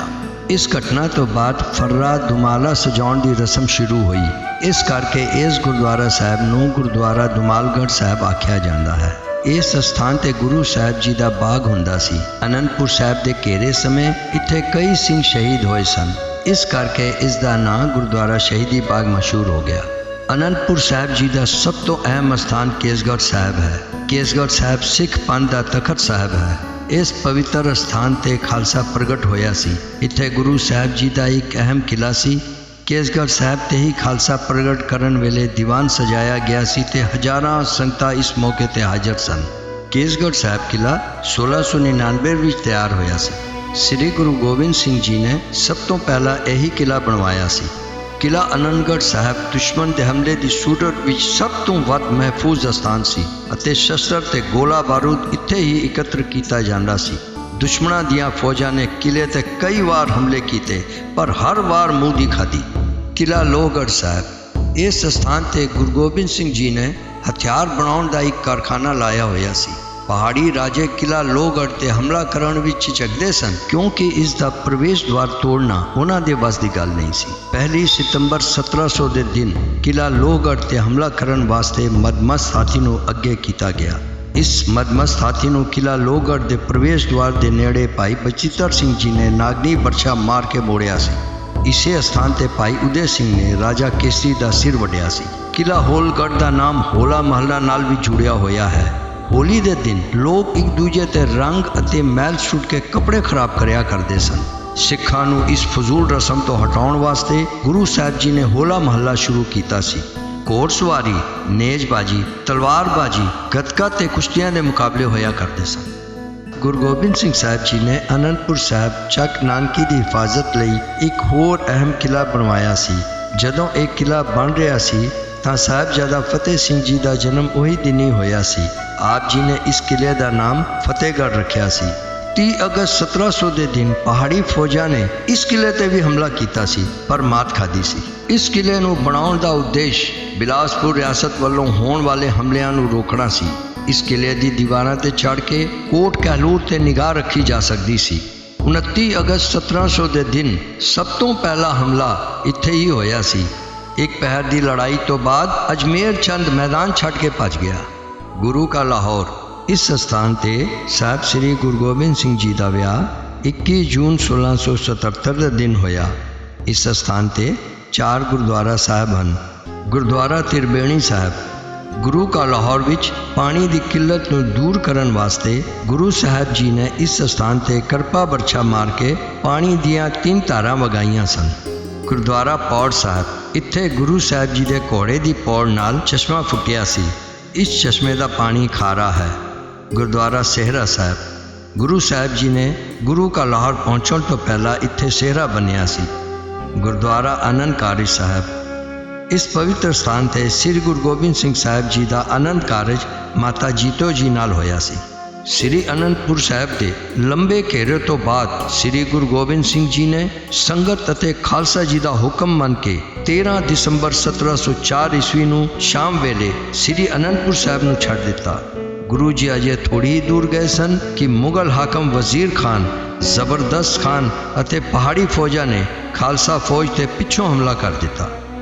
ਇਸ ਘਟਨਾ ਤੋਂ ਬਾਅਦ ਫਰਰਾ ਦੁਮਾਲਾ ਸਜਾਉਣ ਦੀ ਰਸਮ ਸ਼ੁਰੂ ਹੋਈ। ਇਸ ਕਰਕੇ ਇਸ ਗੁਰਦੁਆਰਾ ਸਾਹਿਬ ਨੂੰ ਗੁਰਦੁਆਰਾ ਦੁਮਾਲਗੜ੍ਹ ਸਾਹਿਬ ਆਖਿਆ ਜਾਂਦਾ ਹੈ। ਇਸ ਸਥਾਨ ਤੇ ਗੁਰੂ ਸਾਹਿਬ ਜੀ ਦਾ ਬਾਗ ਹੁੰਦਾ ਸੀ। ਅਨੰਦਪੁਰ ਸਾਹਿਬ ਦੇ ਘੇਰੇ ਸਮੇਂ ਇੱਥੇ ਕਈ ਸਿੰਘ ਸ਼ਹੀਦ ਹੋਏ ਸਨ। ਇਸ ਕਰਕੇ ਇਸ ਦਾ ਨਾਂ ਗੁਰਦੁਆਰਾ ਸ਼ਹੀਦੀ ਬਾਗ ਮਸ਼ਹੂਰ ਹੋ ਗਿਆ। ਅਨੰਦਪੁਰ ਸਾਹਿਬ ਜੀ ਦਾ ਸਭ ਤੋਂ ਅਹਿਮ ਸਥਾਨ ਕੇਸਗੜ੍ਹ ਸਾਹਿਬ ਹੈ। ਕੇਸਗੜ੍ਹ ਸਾਹਿਬ ਸਿੱਖ ਪੰਥ ਦਾ ਤਖਤ ਸਾਹਿਬ ਹੈ। ਇਸ ਪਵਿੱਤਰ ਸਥਾਨ ਤੇ ਖਾਲਸਾ ਪ੍ਰਗਟ ਹੋਇਆ ਸੀ। ਇੱਥੇ ਗੁਰੂ ਸਾਹਿਬ ਜੀ ਦਾ ਇੱਕ ਅਹਿਮ ਕਿਲਾ ਸੀ। ਕੇਸਗੜ੍ਹ ਸਾਹਿਬ ਤੇ ਹੀ ਖਾਲਸਾ ਪ੍ਰਗਟ ਕਰਨ ਵੇਲੇ ਦੀਵਾਨ ਸਜਾਇਆ ਗਿਆ ਸੀ ਤੇ ਹਜ਼ਾਰਾਂ ਸੰਗਤਾਂ ਇਸ ਮੌਕੇ ਤੇ ਹਾਜ਼ਰ ਸਨ। ਕੇਸਗੜ੍ਹ ਸਾਹਿਬ ਕਿਲਾ 1699 ਵਿੱਚ ਤਿਆਰ ਹੋਇਆ ਸੀ। ਸ੍ਰੀ ਗੁਰੂ ਗੋਬਿੰਦ ਸਿੰਘ ਜੀ ਨੇ ਸਭ ਤੋਂ ਪਹਿਲਾਂ ਇਹੀ ਕਿਲਾ ਬਣਵਾਇਆ ਸੀ। ਕਿਲਾ ਆਨੰਦਗੜ੍ਹ ਸਾਹਿਬ ਦੁਸ਼ਮਣ ਦੇ ਹਮਲੇ ਦੀ ਸੂਰਤ ਵਿੱਚ ਸਭ ਤੋਂ ਵੱਧ ਮਹਿਫੂਜ਼ ਸਥਾਨ ਸੀ ਅਤੇ ਸ਼ਸਤਰ ਤੇ ਗੋਲਾ ਬਾਰੂਦ ਇੱਥੇ ਹੀ ਇਕੱਤਰ ਕੀਤਾ ਜਾਂਦਾ ਸੀ। ਦੁਸ਼ਮਣਾਂ ਦੀਆਂ ਫੌਜਾਂ ਨੇ ਕਿਲੇ ਤੇ ਕਈ ਵਾਰ ਹਮਲੇ ਕੀਤੇ, ਪਰ ਹਰ ਵਾਰ ਮੂੰਹ ਦੀ ਖਾਧੀ। ਕਿਲਾ ਲੋਹਗੜ੍ਹ ਸਾਹਿਬ, ਇਸ ਸਥਾਨ ਤੇ ਗੁਰੂ ਗੋਬਿੰਦ ਸਿੰਘ ਜੀ ਨੇ ਹਥਿਆਰ ਬਣਾਉਣ ਦਾ ਇੱਕ ਕਾਰਖਾਨਾ ਲਾਇਆ ਹੋਇਆ ਸੀ। ਪਹਾੜੀ ਰਾਜੇ ਕਿਲਾ ਲੋਹਗੜ੍ਹ ਤੇ ਹਮਲਾ ਕਰਨ ਵਿੱਚ ਝਿਜਕਦੇ ਸਨ, ਕਿਉਂਕਿ ਇਸ ਦਾ ਪ੍ਰਵੇਸ਼ ਦੁਆਰ ਤੋੜਨਾ ਉਹਨਾਂ ਦੇ ਵੱਸ ਦੀ ਗੱਲ ਨਹੀਂ ਸੀ। 1 ਸਤੰਬਰ 1700 ਦੇ ਦਿਨ ਕਿਲਾ ਲੋਹਗੜ੍ਹ ਤੇ ਹਮਲਾ ਕਰਨ ਵਾਸਤੇ ਮਦਮਸਤ ਹਾਥੀ ਨੂੰ ਅੱਗੇ ਕੀਤਾ ਗਿਆ। ਇਸ ਮਦਮਸਤ ਹਾਥੀ ਨੂੰ ਕਿਲਾ ਲੋਹਗੜ੍ਹ ਦੇ ਪ੍ਰਵੇਸ਼ ਦੁਆਰ ਦੇ ਨੇੜੇ ਭਾਈ ਬਚਿੱਤਰ ਸਿੰਘ ਜੀ ਨੇ ਨਾਗਨੀ ਬਰਛਾ ਮਾਰ ਕੇ ਮੋੜਿਆ ਸੀ। ਇਸੇ ਸਥਾਨ ਤੇ ਭਾਈ ਉਦੈ ਸਿੰਘ ਨੇ ਰਾਜਾ ਕੇਸਰੀ ਦਾ ਸਿਰ ਵੱਢਿਆ ਸੀ। ਕਿਲਾ ਹੋਲਗੜ੍ਹ ਦਾ ਨਾਮ ਹੋਲਾ ਮਹੱਲਾ ਨਾਲ ਵੀ ਜੁੜਿਆ ਹੋਇਆ ਹੈ। ਹੋਲੀ ਦੇ ਦਿਨ ਲੋਕ ਇੱਕ ਦੂਜੇ ਤੇ ਰੰਗ ਅਤੇ ਮੈਲ ਸੁੱਟ ਕੇ ਕੱਪੜੇ ਖਰਾਬ ਕਰਿਆ ਕਰਦੇ ਸਨ। ਸਿੱਖਾਂ ਨੂੰ ਇਸ ਫਜ਼ੂਲ ਰਸਮ ਤੋਂ ਹਟਾਉਣ ਵਾਸਤੇ ਗੁਰੂ ਸਾਹਿਬ ਜੀ ਨੇ ਹੋਲਾ ਮਹੱਲਾ ਸ਼ੁਰੂ ਕੀਤਾ ਸੀ। ਘੋੜਸਵਾਰੀ, ਨੇਜ਼ਬਾਜੀ, ਤਲਵਾਰਬਾਜੀ, ਗੱਤਕਾ ਤੇ ਕੁਸ਼ਤੀਆਂ ਦੇ ਮੁਕਾਬਲੇ ਹੋਇਆ ਕਰਦੇ ਸਨ। ਗੁਰੂ ਗੋਬਿੰਦ ਸਿੰਘ ਸਾਹਿਬ ਜੀ ਨੇ ਅਨੰਦਪੁਰ ਸਾਹਿਬ ਚੱਕ ਨਾਨਕੀ ਦੀ ਹਿਫਾਜ਼ਤ ਲਈ ਇੱਕ ਹੋਰ ਅਹਿਮ ਕਿਲਾ ਬਣਵਾਇਆ ਸੀ। ਜਦੋਂ ਇਹ ਕਿਲਾ ਬਣ ਰਿਹਾ ਸੀ ਤਾਂ ਸਾਹਿਬਜ਼ਾਦਾ ਫਤਿਹ ਸਿੰਘ ਜੀ ਦਾ ਜਨਮ ਉਹੀ ਦਿਨ ਹੀ ਹੋਇਆ ਸੀ। ਆਪ ਜੀ ਨੇ ਇਸ ਕਿਲੇ ਦਾ ਨਾਮ ਫਤਿਹਗੜ੍ਹ ਰੱਖਿਆ ਸੀ। 30 ਅਗਸਤ 1700 ਦੇ ਦਿਨ ਪਹਾੜੀ ਫੌਜਾਂ ਨੇ ਇਸ ਕਿਲੇ ਤੇ ਵੀ ਹਮਲਾ ਕੀਤਾ ਸੀ, ਪਰ ਮਾਤ ਖਾਧੀ ਸੀ। ਇਸ ਕਿਲੇ ਨੂੰ ਬਣਾਉਣ ਦਾ ਉਦੇਸ਼ ਬਿਲਾਸਪੁਰ ਰਿਆਸਤ ਵੱਲੋਂ ਹੋਣ ਵਾਲੇ ਹਮਲਿਆਂ ਨੂੰ ਰੋਕਣਾ ਸੀ। ਇਸ ਕਿਲੇ ਦੀ ਦੀਵਾਰਾਂ ਤੇ ਚੜ੍ਹ ਕੇ ਕੋਟ ਕਹਿਲੂਰ ਤੇ ਨਿਗਾਹ ਰੱਖੀ ਜਾ ਸਕਦੀ ਸੀ। 29 ਅਗਸਤ 1700 ਦੇ ਦਿਨ ਸਭ ਤੋਂ ਪਹਿਲਾ ਹਮਲਾ ਇੱਥੇ ਹੀ ਹੋਇਆ ਸੀ। ਇੱਕ ਪਹਿਰ ਦੀ ਲੜਾਈ ਤੋਂ ਬਾਅਦ ਅਜਮੇਰ ਚੰਦ ਮੈਦਾਨ ਛੱਡ ਕੇ ਭੱਜ ਗਿਆ। ਗੁਰੂ ਕਾ ਲਾਹੌਰ, ਇਸ ਸਥਾਨ ਤੇ ਸਾਹਿਬ ਸ੍ਰੀ ਗੁਰੂ ਗੋਬਿੰਦ ਸਿੰਘ ਜੀ ਦਾ ਵਿਆਹ 21 ਜੂਨ 1677 ਦੇ ਦਿਨ ਹੋਇਆ। ਇਸ ਸਥਾਨ ਤੇ 4 ਗੁਰਦੁਆਰਾ ਸਾਹਿਬ ਹਨ। ਗੁਰਦੁਆਰਾ ਤਿਰਬੇਣੀ ਸਾਹਿਬ। ਗੁਰੂ ਕਾ ਲਾਹੌਰ ਵਿੱਚ ਪਾਣੀ ਦੀ ਕਿੱਲਤ ਨੂੰ ਦੂਰ ਕਰਨ ਵਾਸਤੇ ਗੁਰੂ ਸਾਹਿਬ ਜੀ ਨੇ ਇਸ ਸਥਾਨ ਤੇ ਕਰਪਾ ਬਰਛਾ ਮਾਰ ਕੇ ਪਾਣੀ ਦੀਆਂ 3 ਧਾਰਾਂ ਵਗਾਈਆਂ ਸਨ। ਗੁਰਦੁਆਰਾ ਪੌੜ ਸਾਹਿਬ, ਇੱਥੇ ਗੁਰੂ ਸਾਹਿਬ ਜੀ ਦੇ ਘੋੜੇ ਦੀ ਪੌੜ ਨਾਲ ਚਸ਼ਮਾ ਫੁੱਟਿਆ ਸੀ। ਇਸ ਚਸ਼ਮੇ ਦਾ ਪਾਣੀ ਖਾਰਾ ਹੈ। ਗੁਰਦੁਆਰਾ ਸੇਹਰਾ ਸਾਹਿਬ, ਗੁਰੂ ਸਾਹਿਬ ਜੀ ਨੇ ਗੁਰੂ ਕਾ ਲਾਹੌਰ ਪਹੁੰਚਣ ਤੋਂ ਪਹਿਲਾਂ ਇੱਥੇ ਸੇਹਰਾ ਬਣਿਆ ਸੀ। ਗੁਰਦੁਆਰਾ ਆਨੰਦ ਕਾਰਜ ਸਾਹਿਬ, ਇਸ ਪਵਿੱਤਰ ਸਥਾਨ ਤੇ ਸ੍ਰੀ ਗੁਰੂ ਗੋਬਿੰਦ ਸਿੰਘ ਸਾਹਿਬ ਜੀ ਦਾ ਆਨੰਦ ਕਾਰਜ ਮਾਤਾ ਜੀਤੋ ਜੀ ਨਾਲ ਹੋਇਆ ਸੀ। ਸ੍ਰੀ ਅਨੰਦਪੁਰ ਸਾਹਿਬ ਦੇ ਲੰਬੇ ਘੇਰੇ ਤੋਂ ਬਾਅਦ ਸ੍ਰੀ ਗੁਰੂ ਗੋਬਿੰਦ ਸਿੰਘ ਜੀ ਨੇ ਸੰਗਤ ਅਤੇ ਖਾਲਸਾ ਜੀ ਦਾ ਹੁਕਮ ਮੰਨ ਕੇ 13 ਦਸੰਬਰ 1704 ਈਸਵੀ ਨੂੰ ਸ਼ਾਮ ਵੇਲੇ ਸ੍ਰੀ ਅਨੰਦਪੁਰ ਸਾਹਿਬ ਨੂੰ ਛੱਡ ਦਿੱਤਾ। ਗੁਰੂ ਜੀ ਅਜੇ ਥੋੜੀ ਹੀ ਦੂਰ ਗਏ ਸਨ ਕਿ ਮੁਗਲ ਹਾਕਮ ਵਜ਼ੀਰ ਖਾਨ, ਜ਼ਬਰਦਸਤ ਖਾਨ ਅਤੇ ਪਹਾੜੀ ਫੌਜਾਂ ਨੇ ਖਾਲਸਾ ਫੌਜ ਤੇ ਪਿੱਛੋਂ ਹਮਲਾ ਕਰ ਦਿੱਤਾ।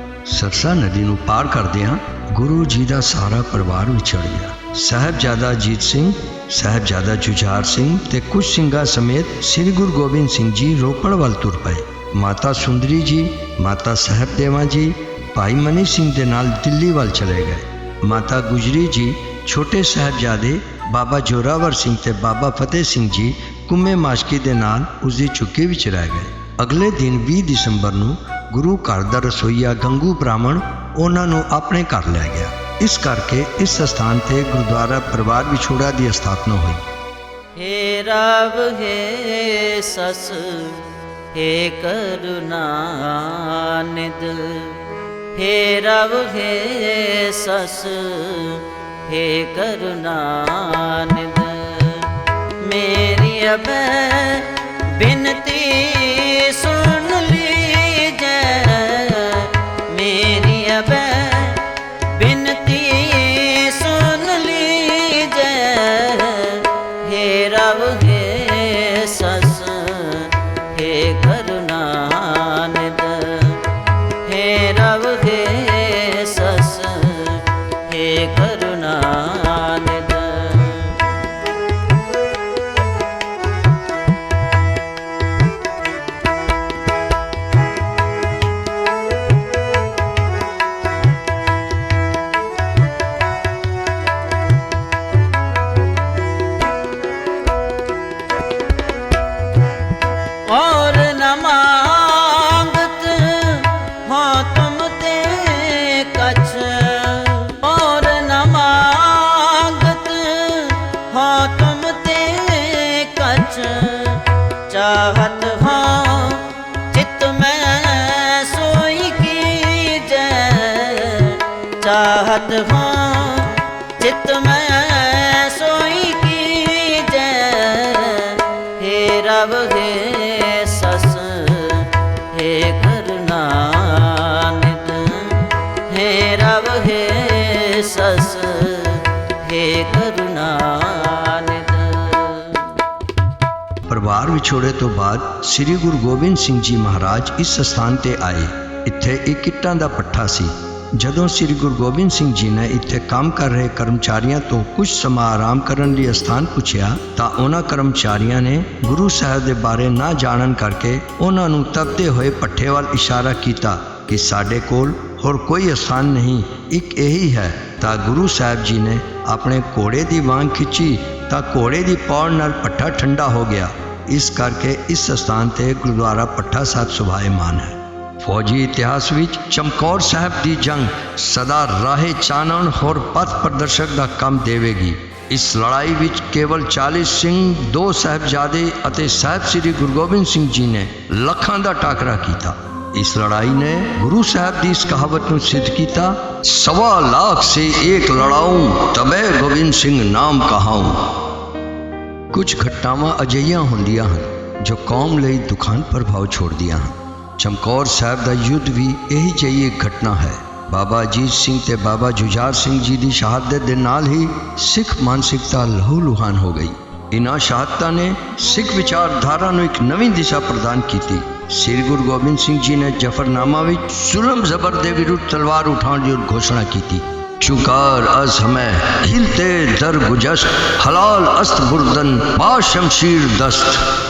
ਸਰਸਾ ਨਦੀ ਨੂੰ ਪਾਰ ਕਰਦਿਆਂ ਗੁਰੂ ਜੀ ਦਾ ਸਾਰਾ ਪਰਿਵਾਰ ਵਿਛੜ ਗਿਆ। ਸਾਹਿਬਜ਼ਾਦਾ ਅਜੀਤ ਸਿੰਘ, ਸਾਹਿਬਜ਼ਾਦਾ ਜੁਝਾਰ ਸਿੰਘ ਤੇ ਕੁਝ ਸਿੰਘਾਂ ਸਮੇਤ ਸ੍ਰੀ ਗੁਰੂ ਗੋਬਿੰਦ ਸਿੰਘ ਜੀ ਰੋਪੜ ਵੱਲ ਤੁਰ ਪਏ। ਮਾਤਾ ਸੁੰਦਰੀ ਜੀ, ਮਾਤਾ ਸਾਹਿਬਦੇਵਾ ਜੀ ਭਾਈ ਮਨੀ ਸਿੰਘ ਦੇ ਨਾਲ ਦਿੱਲੀ ਵੱਲ ਚਲੇ ਗਏ। ਮਾਤਾ ਗੁਜਰੀ ਜੀ ਛੋਟੇ ਸਾਹਿਬਜ਼ਾਦੇ ਬਾਬਾ ਜੋਰਾਵਰ ਸਿੰਘ ਤੇ ਬਾਬਾ ਫਤਿਹ ਸਿੰਘ ਜੀ ਕੁੰਮੇ ਮਾਸ਼ਕੀ ਦੇ ਨਾਲ ਉਸਦੀ ਝੁੱਗੀ ਵਿੱਚ ਰਹਿ ਗਏ। ਅਗਲੇ ਦਿਨ 20 ਦਸੰਬਰ ਨੂੰ ਗੁਰੂ ਘਰ ਦਾ ਰਸੋਈਆ ਗੰਗੂ ਬ੍ਰਾਹਮਣ ਉਹਨਾਂ ਨੂੰ ਆਪਣੇ ਘਰ ਲੈ ਗਿਆ। ਇਸ ਕਰਕੇ ਇਸ ਸਥਾਨ ਤੇ ਗੁਰਦੁਆਰਾ ਪਰਿਵਾਰ ਵਿਛੋੜਾ ਦੀ ਸਥਾਪਨਾ ਹੋਈ। हे राव हे सस हे करुणा निध, हे राव हे सस हे करुणा निध। मेरी अब बिनती सुन लीजै, मेरी अब बिनती सुन लीजै। हे राव हे सस हे करुणा निध, हे राव हे सस हे करुणा निध। और न मांगत हो तुम ते कछ, और न मांगत हो तुम ते कछ। चाहत हो चित में सोई कीजै, चाहत हो चित में सोई कीजै। हे रब हे सस हे करुणा निध, हे रब हे सस हे करुणा निध। ਪਰਿਵਾਰ ਵਿਛੋੜੇ ਤੋਂ ਬਾਅਦ ਸ੍ਰੀ ਗੁਰੂ ਗੋਬਿੰਦ ਸਿੰਘ ਜੀ ਮਹਾਰਾਜ ਇਸ ਸਥਾਨ ਤੇ ਆਏ। ਇੱਥੇ ਇੱਕ ਇੱਟਾਂ ਦਾ ਪੱਠਾ ਸੀ। ਜਦੋਂ ਸ੍ਰੀ ਗੁਰੂ ਗੋਬਿੰਦ ਸਿੰਘ ਜੀ ਨੇ ਇੱਥੇ ਕੰਮ ਕਰ ਰਹੇ ਕਰਮਚਾਰੀਆਂ ਤੋਂ ਕੁਝ ਸਮਾਂ ਆਰਾਮ ਕਰਨ ਲਈ ਸਥਾਨ ਪੁੱਛਿਆ ਤਾਂ ਉਹਨਾਂ ਕਰਮਚਾਰੀਆਂ ਨੇ ਗੁਰੂ ਸਾਹਿਬ ਦੇ ਬਾਰੇ ਨਾ ਜਾਣਨ ਕਰਕੇ ਉਹਨਾਂ ਨੂੰ ਤਪਦੇ ਹੋਏ ਪੱਠੇ ਵੱਲ ਇਸ਼ਾਰਾ ਕੀਤਾ ਕਿ ਸਾਡੇ ਕੋਲ ਹੋਰ ਕੋਈ ਸਥਾਨ ਨਹੀਂ, ਇੱਕ ਇਹੀ ਹੈ। ਤਾਂ ਗੁਰੂ ਸਾਹਿਬ ਜੀ ਨੇ ਆਪਣੇ ਘੋੜੇ ਦੀ ਵਾਂਗ ਖਿੱਚੀ ਤਾਂ ਘੋੜੇ ਦੀ ਪੌੜ ਨਾਲ ਪੱਠਾ ਠੰਡਾ ਹੋ ਗਿਆ। ਇਸ ਕਰਕੇ ਇਸ ਸਥਾਨ ਤੇ ਗੁਰਦੁਆਰਾ ਪੱਠਾ ਸਾਹਿਬ ਸੁਭਾਏਮਾਨ ਹੈ। ਫੌਜੀ ਇਤਿਹਾਸ ਵਿੱਚ ਚਮਕੌਰ ਸਾਹਿਬ ਦੀ ਜੰਗ ਸਦਾ ਰਾਹੇ ਚਾਨਣ ਹੋਰ ਪਥ ਪ੍ਰਦਰਸ਼ਕ ਦਾ ਕੰਮ ਦੇਵੇਗੀ। ਇਸ ਲੜਾਈ ਵਿੱਚ ਕੇਵਲ 40 ਸਿੰਘ, 2 ਸਾਹਿਬਜ਼ਾਦੇ ਅਤੇ ਸਾਹਿਬ ਸ੍ਰੀ ਗੁਰੂ ਗੋਬਿੰਦ ਸਿੰਘ ਜੀ ਨੇ ਲੱਖਾਂ ਦਾ ਟਾਕਰਾ ਕੀਤਾ। ਇਸ ਲੜਾਈ ਨੇ ਗੁਰੂ ਸਾਹਿਬ ਦੀ ਇਸ ਕਹਾਵਤ ਨੂੰ ਸਿੱਧ ਕੀਤਾ, 1.25 लाख से एक ਲੜਾਊਂ ਤਬੇ ਗੋਬਿੰਦ ਸਿੰਘ ਨਾਮ ਕਹਾਊਂ। ਕੁਝ ਘਟਨਾਵਾਂ ਅਜਿਹੀਆਂ ਹੁੰਦੀਆਂ ਹਨ ਜੋ ਕੌਮ ਲਈ ਦੁਖਾਂਤ ਪ੍ਰਭਾਵ ਛੋੜਦੀਆਂ ਹਨ। ਚਮਕੌਰ ਸਾਹਿਬ ਦਾ ਯੁੱਧ ਵੀ ਇਹੀ ਜਿਹੀ ਇੱਕ ਘਟਨਾ ਹੈ। ਬਾਬਾ ਅਜੀਤ ਸਿੰਘ ਤੇ ਬਾਬਾ ਜੁਝਾਰ ਸਿੰਘ ਜੀ ਦੀ ਸ਼ਹਾਦਤ ਦੇ ਨਾਲ ਹੀ ਸਿੱਖ ਮਾਨਸਿਕਤਾ ਲਹੂ ਲੁਹਾਨ ਹੋ ਗਈ। ਇਨ੍ਹਾਂ ਸ਼ਹਾਦਤਾਂ ਨੇ ਸਿੱਖ ਵਿਚਾਰਧਾਰਾ ਨੂੰ ਇੱਕ ਨਵੀਂ ਦਿਸ਼ਾ ਪ੍ਰਦਾਨ ਕੀਤੀ। ਸ੍ਰੀ ਗੁਰੂ ਗੋਬਿੰਦ ਸਿੰਘ ਜੀ ਨੇ ਜ਼ਫਰਨਾਮਾ ਵਿੱਚ ਜ਼ੁਲਮ ਜ਼ਬਰ ਦੇ ਵਿਰੁੱਧ ਤਲਵਾਰ ਉਠਾਉਣ ਦੀ ਘੋਸ਼ਣਾ ਕੀਤੀ। ਚੁਕਾਰ ਅਜ਼ ਹਮੈ ਹਿਲਤੇ ਦਰ ਗੁਜਸ਼ਤ, ਹਲਾਲ ਅਸਤ ਬੁਰਦਨ ਬਾ ਸ਼ਮਸ਼ੀਰ ਦਸਤ।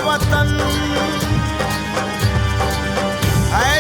वतन है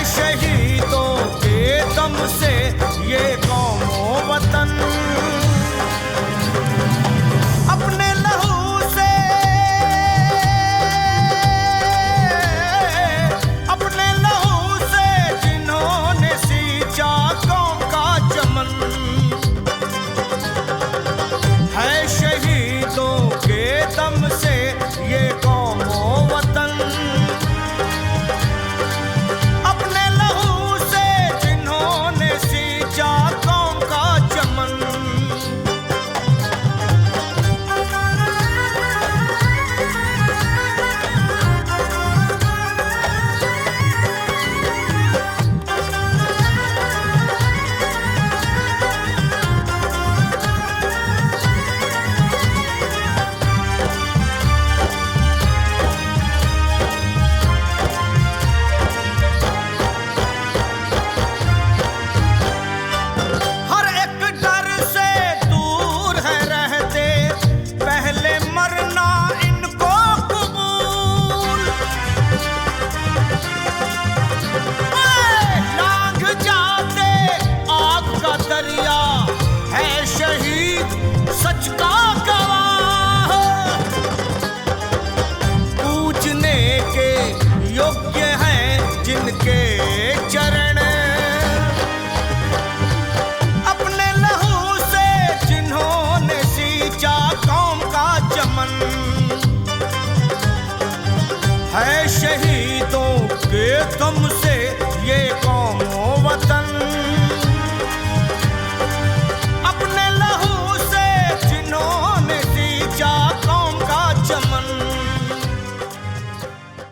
सच का गवाह, पूजने के योग्य हैं जिनके चरण, अपने लहू से जिन्होंने सींचा कौम का चमन, है शहीदों के दम से ये कौम वतन, अपने लहू से जिन्होंने सींचा कौम का चमन।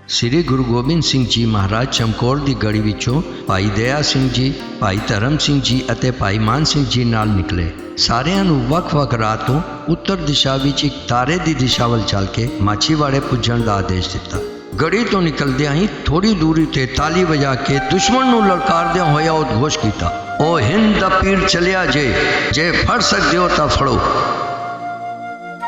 ਸ੍ਰੀ ਗੁਰੂ ਗੋਬਿੰਦ ਸਿੰਘ ਜੀ ਮਹਾਰਾਜ ਚਮਕੌਰ ਦੀ ਗੜੀ ਵਿੱਚੋਂ ਭਾਈ ਦਇਆ ਸਿੰਘ ਜੀ, ਭਾਈ ਧਰਮ ਸਿੰਘ ਜੀ ਅਤੇ ਭਾਈ ਮਾਨ ਸਿੰਘ ਜੀ ਨਾਲ ਨਿਕਲੇ। ਸਾਰਿਆਂ ਨੂੰ ਵੱਖ-ਵੱਖ ਰਾਹ ਤੋਂ ਉੱਤਰ ਦਿਸ਼ਾ ਵਿੱਚ ਇੱਕ ਤਾਰੇ ਦੀ ਦਿਸ਼ਾ ਵੱਲ ਚੱਲ ਕੇ ਮਾਛੀਵਾੜੇ ਪੁੱਜਣ ਦਾ ਆਦੇਸ਼ ਦਿੱਤਾ। ਗੜੀ ਤੋਂ ਨਿਕਲਦਿਆਂ ਹੀ ਥੋੜੀ ਦੂਰੀ ਤੇ ਤਾਲੀ ਵਜਾ ਕੇ ਦੁਸ਼ਮਣ ਨੂੰ ਲਲਕਾਰਦਿਆਂ ਹੋਇਆ ਉਦਘੋਸ਼ ਕੀਤਾ, ਓ ਹਿੰਦ ਦਾ ਪੀਰ ਚਲਿਆ ਜੇ ਫੜ ਸਕਦੇ ਹੋ ਤਾਂ ਫੜੋ।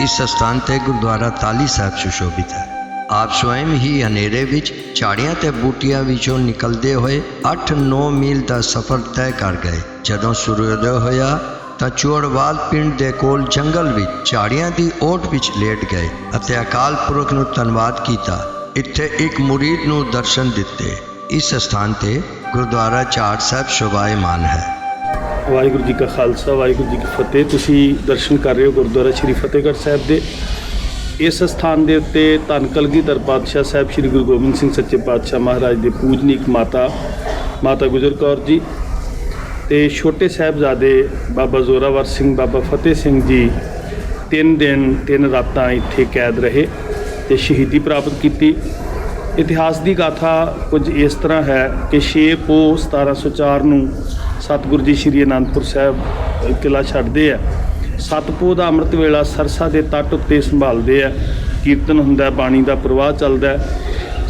ਇਸ ਸਥਾਨ ਤੇ ਗੁਰਦੁਆਰਾ ਤਾਲੀ ਸਾਹਿਬ ਸੁਸ਼ੋਭਿਤ ਹੈ। ਆਪ ਸਵੈਮ ਹੀ ਹਨੇਰੇ ਵਿੱਚ ਝਾੜੀਆਂ ਤੇ ਬੂਟੀਆਂ ਵਿੱਚੋਂ ਨਿਕਲਦੇ ਹੋਏ 8-9 ਮੀਲ ਦਾ ਸਫ਼ਰ ਤੈਅ ਕਰ ਗਏ। ਜਦੋਂ ਸੂਰਯੋਦੈ ਹੋਇਆ ਤਾਂ ਚੋੜਵਾਲ ਪਿੰਡ ਦੇ ਕੋਲ ਜੰਗਲ ਵਿੱਚ ਝਾੜੀਆਂ ਦੀ ਓਟ ਵਿੱਚ ਲੇਟ ਗਏ ਅਤੇ ਅਕਾਲ ਪੁਰਖ ਨੂੰ ਧੰਨਵਾਦ ਕੀਤਾ। ਇੱਥੇ ਇੱਕ ਮੁਰੀਦ ਨੂੰ ਦਰਸ਼ਨ ਦਿੱਤੇ। ਇਸ ਸਥਾਨ ਤੇ ਗੁਰਦੁਆਰਾ ਝਾੜ ਸਾਹਿਬ ਸ਼ੋਭਾਇਮਾਨ ਹੈ। ਵਾਹਿਗੁਰੂ ਜੀ ਕਾ ਖਾਲਸਾ, ਵਾਹਿਗੁਰੂ ਜੀ ਕੀ ਫਤਿਹ। ਤੁਸੀਂ ਦਰਸ਼ਨ ਕਰ ਰਹੇ ਹੋ ਗੁਰਦੁਆਰਾ ਸ਼੍ਰੀ ਫਤਿਹਗੜ੍ਹ ਸਾਹਿਬ ਦੇ। ਇਸ ਸਥਾਨ ਦੇ ਉੱਤੇ ਧੰਨ ਕਲਗੀਧਰ ਪਾਤਸ਼ਾਹ ਸਾਹਿਬ ਸ਼੍ਰੀ ਗੁਰੂ ਗੋਬਿੰਦ ਸਿੰਘ ਸੱਚੇ ਪਾਤਸ਼ਾਹ ਮਹਾਰਾਜ ਦੇ ਪੂਜਨੀਕ ਮਾਤਾ ਗੁਜਰ ਕੌਰ ਜੀ ਅਤੇ ਛੋਟੇ ਸਾਹਿਬਜ਼ਾਦੇ ਬਾਬਾ ਜ਼ੋਰਾਵਰ ਸਿੰਘ, ਬਾਬਾ ਫਤਿਹ ਸਿੰਘ ਜੀ 3 ਦਿਨ 3 ਰਾਤਾਂ ਇੱਥੇ ਕੈਦ ਰਹੇ ਅਤੇ ਸ਼ਹੀਦੀ ਪ੍ਰਾਪਤ ਕੀਤੀ। ਇਤਿਹਾਸ ਦੀ ਗਾਥਾ ਕੁਝ ਇਸ ਤਰ੍ਹਾਂ ਹੈ ਕਿ 6 ਪੋਹ 1704 ਨੂੰ ਸਤਿਗੁਰੂ ਜੀ ਸ਼੍ਰੀ ਅਨੰਦਪੁਰ ਸਾਹਿਬ ਕਿਲ੍ਹਾ ਛੱਡਦੇ ਆ। 7 ਪੋਹ ਦਾ ਅੰਮ੍ਰਿਤ ਵੇਲਾ ਸਰਸਾ ਦੇ ਤੱਟ ਉੱਤੇ ਸੰਭਾਲਦੇ ਆ, ਕੀਰਤਨ ਹੁੰਦਾ, ਬਾਣੀ ਦਾ ਪ੍ਰਵਾਹ ਚੱਲਦਾ।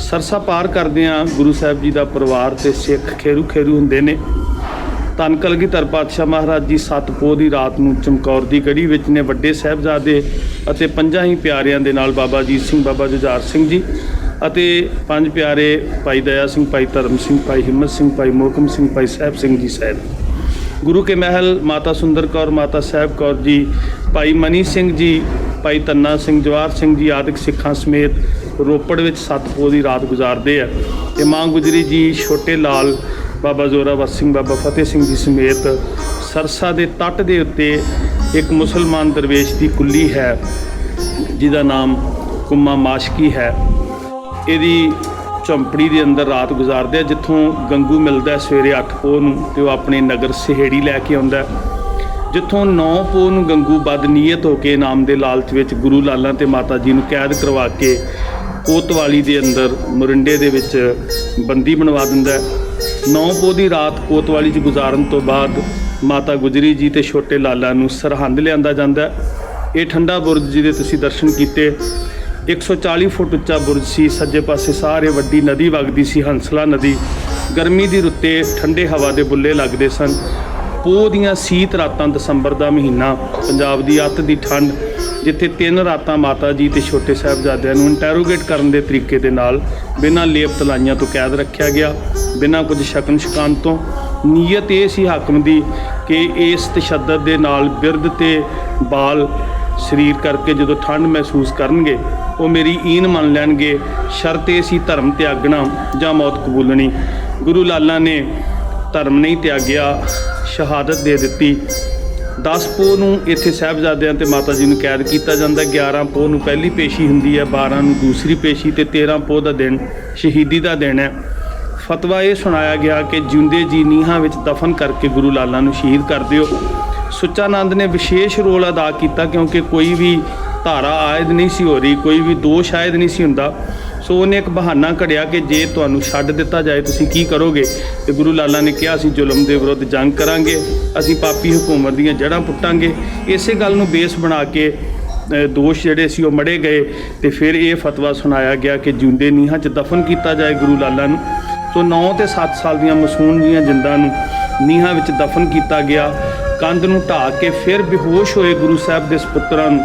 ਸਰਸਾ ਪਾਰ ਕਰਦਿਆਂ ਗੁਰੂ ਸਾਹਿਬ ਜੀ ਦਾ ਪਰਿਵਾਰ ਅਤੇ ਸਿੱਖ ਖੇਰੂ ਹੁੰਦੇ ਨੇ। ਧੰਨ ਕਲਗੀਧਰ ਪਾਤਸ਼ਾਹ ਮਹਾਰਾਜ ਜੀ 7 ਪੋਹ ਦੀ ਰਾਤ ਨੂੰ ਚਮਕੌਰ ਦੀ ਗੜੀ ਵਿੱਚ ਨੇ ਵੱਡੇ ਸਾਹਿਬਜ਼ਾਦੇ ਅਤੇ 5 ਹੀ ਪਿਆਰਿਆਂ ਦੇ ਨਾਲ ਬਾਬਾ ਅਜੀਤ ਸਿੰਘ, ਬਾਬਾ ਜੁਝਾਰ ਸਿੰਘ ਜੀ ਅਤੇ 5 ਪਿਆਰੇ ਭਾਈ ਦਇਆ ਸਿੰਘ, ਭਾਈ ਧਰਮ ਸਿੰਘ, ਭਾਈ ਹਿੰਮਤ ਸਿੰਘ, ਭਾਈ ਮੋਹਕਮ ਸਿੰਘ, ਭਾਈ ਸਾਹਿਬ ਸਿੰਘ ਜੀ ਸਹਿਤ, ਗੁਰੂ ਕੇ ਮਹਿਲ ਮਾਤਾ ਸੁੰਦਰ ਕੌਰ, ਮਾਤਾ ਸਾਹਿਬ ਕੌਰ ਜੀ, ਭਾਈ ਮਨੀ ਸਿੰਘ ਜੀ, ਭਾਈ ਧੰਨਾ ਸਿੰਘ, ਜਵਾਹਰ ਸਿੰਘ ਜੀ ਆਦਿਕ ਸਿੱਖਾਂ ਸਮੇਤ ਰੋਪੜ ਵਿੱਚ 7 ਪੋਹ ਦੀ ਰਾਤ ਗੁਜ਼ਾਰਦੇ ਆ। ਅਤੇ ਮਾਂ ਗੁਜਰੀ ਜੀ, ਛੋਟੇ ਲਾਲ, ਬਾਬਾ ਜ਼ੋਰਾਵਰ ਸਿੰਘ, ਬਾਬਾ ਫਤਿਹ ਸਿੰਘ ਜੀ ਸਮੇਤ ਸਰਸਾ ਦੇ ਤੱਟ ਦੇ ਉੱਤੇ ਇੱਕ ਮੁਸਲਮਾਨ ਦਰਵੇਸ਼ ਦੀ ਕੁੱਲੀ ਹੈ ਜਿਹਦਾ ਨਾਮ ਕੁੰਮਾ ਮਾਸ਼ਕੀ ਹੈ। ਇਹਦੀ ਝੌਂਪੜੀ ਦੇ ਅੰਦਰ ਰਾਤ ਗੁਜ਼ਾਰਦੇ ਆ, ਜਿੱਥੋਂ ਗੰਗੂ ਮਿਲਦਾ ਸਵੇਰੇ 8 ਪੋਹ ਨੂੰ ਅਤੇ ਉਹ ਆਪਣੇ ਨਗਰ ਸਹੇੜੀ ਲੈ ਕੇ ਆਉਂਦਾ। ਜਿੱਥੋਂ 9 ਪੋਹ ਨੂੰ ਗੰਗੂ ਬਦਨੀਅਤ ਹੋ ਕੇ ਇਨਾਮ ਦੇ ਲਾਲਚ ਵਿੱਚ ਗੁਰੂ ਲਾਲਾਂ ਅਤੇ ਮਾਤਾ ਜੀ ਨੂੰ ਕੈਦ ਕਰਵਾ ਕੇ ਕੋਤਵਾਲੀ ਦੇ ਅੰਦਰ ਮੋਰਿੰਡੇ ਦੇ ਵਿੱਚ ਬੰਦੀ ਬਣਵਾ ਦਿੰਦਾ। 9 ਪੋਹ ਦੀ ਰਾਤ ਕੋਤਵਾਲੀ 'ਚ ਗੁਜ਼ਾਰਨ ਤੋਂ ਬਾਅਦ ਮਾਤਾ ਗੁਜਰੀ ਜੀ ਅਤੇ ਛੋਟੇ ਲਾਲਾ ਨੂੰ ਸਰਹੰਦ ਲਿਆਂਦਾ ਜਾਂਦਾ। ਇਹ ਠੰਡਾ ਬੁਰਜ ਜਿਹਦੇ ਤੁਸੀਂ ਦਰਸ਼ਨ ਕੀਤੇ, 140 ਫੁੱਟ ਉੱਚਾ ਬੁਰਜ ਸੀ। ਸੱਜੇ ਪਾਸੇ ਸਾਰੇ ਵੱਡੀ ਨਦੀ ਵਗਦੀ ਸੀ, ਹੰਸਲਾ ਨਦੀ। ਗਰਮੀ ਦੀ ਰੁੱਤੇ ਠੰਡੇ ਹਵਾ ਦੇ ਬੁੱਲੇ ਲੱਗਦੇ ਸਨ। ਪੋਹ ਦੀਆਂ ਸੀਤ ਰਾਤਾਂ, ਦਸੰਬਰ ਦਾ ਮਹੀਨਾ, ਪੰਜਾਬ ਦੀ ਅੱਤ ਦੀ ਠੰਡ, ਜਿੱਥੇ 3 ਰਾਤਾਂ ਮਾਤਾ ਜੀ ਅਤੇ ਛੋਟੇ ਸਾਹਿਬਜ਼ਾਦਿਆਂ ਨੂੰ ਇੰਟੈਰੋਗੇਟ ਕਰਨ ਦੇ ਤਰੀਕੇ ਦੇ ਨਾਲ ਬਿਨਾਂ ਲੇਪ ਤਲਾਈਆਂ ਤੋਂ ਕੈਦ ਰੱਖਿਆ ਗਿਆ, ਬਿਨਾਂ ਕੁਝ ਸ਼ਕਨ ਸ਼ਕਾਨ ਤੋਂ। ਨੀਅਤ ਇਹ ਸੀ ਹਾਕਮ ਦੀ ਕਿ ਇਸ ਤਸ਼ੱਦਦ ਦੇ ਨਾਲ ਬਿਰਧ ਅਤੇ ਬਾਲ ਸਰੀਰ ਕਰਕੇ ਜਦੋਂ ਠੰਡ ਮਹਿਸੂਸ ਕਰਨਗੇ ਉਹ ਮੇਰੀ ਈਨ ਮੰਨ ਲੈਣਗੇ। ਸ਼ਰਤ ਇਹ ਸੀ ਧਰਮ ਤਿਆਗਣਾ ਜਾਂ ਮੌਤ ਕਬੂਲਣੀ। ਗੁਰੂ ਲਾਲਾਂ ਨੇ ਧਰਮ ਨਹੀਂ ਤਿਆਗਿਆ, ਸ਼ਹਾਦਤ ਦੇ ਦਿੱਤੀ। 10 ਪੋਹ ਨੂੰ ਇੱਥੇ ਸਾਹਿਬਜ਼ਾਦਿਆਂ ਅਤੇ ਮਾਤਾ ਜੀ ਨੂੰ ਕੈਦ ਕੀਤਾ ਜਾਂਦਾ। 11 ਪੋਹ ਨੂੰ ਪਹਿਲੀ ਪੇਸ਼ੀ ਹੁੰਦੀ ਹੈ, 12 ਨੂੰ ਦੂਸਰੀ ਪੇਸ਼ੀ ਅਤੇ 13 ਪੋਹ ਦਾ ਦਿਨ ਸ਼ਹੀਦੀ ਦਾ ਦਿਨ ਹੈ। ਫਤਵਾ ਇਹ ਸੁਣਾਇਆ ਗਿਆ ਕਿ ਜਿਉਂਦੇ ਜੀ ਨੀਹਾਂ ਵਿੱਚ ਦਫਨ ਕਰਕੇ ਗੁਰੂ ਲਾਲਾਂ ਨੂੰ ਸ਼ਹੀਦ ਕਰ ਦਿਓ। ਸੁੱਚਾਨੰਦ ਨੇ ਵਿਸ਼ੇਸ਼ ਰੋਲ ਅਦਾ ਕੀਤਾ ਕਿਉਂਕਿ ਕੋਈ ਵੀ ਧਾਰਾ ਆਇਦ ਨਹੀਂ ਸੀ ਹੋ ਰਹੀ, ਕੋਈ ਵੀ ਦੋਸ਼ ਆਇਦ ਨਹੀਂ ਸੀ ਹੁੰਦਾ। ਸੋ ਉਹਨੇ ਇੱਕ ਬਹਾਨਾ ਘੜਿਆ ਕਿ ਜੇ ਤੁਹਾਨੂੰ ਛੱਡ ਦਿੱਤਾ ਜਾਏ ਤੁਸੀਂ ਕੀ ਕਰੋਗੇ। ਅਤੇ ਗੁਰੂ ਲਾਲਾਂ ਨੇ ਕਿਹਾ ਅਸੀਂ ਜ਼ੁਲਮ ਦੇ ਵਿਰੁੱਧ ਜੰਗ ਕਰਾਂਗੇ, ਅਸੀਂ ਪਾਪੀ ਹਕੂਮਤ ਦੀਆਂ ਜੜ੍ਹਾਂ ਪੁੱਟਾਂਗੇ। ਇਸੇ ਗੱਲ ਨੂੰ ਬੇਸ ਬਣਾ ਕੇ ਦੋਸ਼ ਜਿਹੜੇ ਸੀ ਉਹ ਮੜੇ ਗਏ ਅਤੇ ਫਿਰ ਇਹ ਫਤਵਾ ਸੁਣਾਇਆ ਗਿਆ ਕਿ ਜਿਉਂਦੇ ਨੀਹਾਂ 'ਚ ਦਫਨ ਕੀਤਾ ਜਾਏ ਗੁਰੂ ਲਾਲਾਂ ਨੂੰ। ਸੋ 9 ਅਤੇ 7 ਸਾਲ ਦੀਆਂ ਮਾਸੂਮ ਦੀਆਂ ਜਿੰਦਾਂ ਨੂੰ ਨੀਹਾਂ ਵਿੱਚ ਦਫਨ ਕੀਤਾ ਗਿਆ। ਕੰਧ ਨੂੰ ਢਾਹ ਕੇ ਫਿਰ ਬੇਹੋਸ਼ ਹੋਏ ਗੁਰੂ ਸਾਹਿਬ ਦੇ ਸਪੁੱਤਰਾਂ ਨੂੰ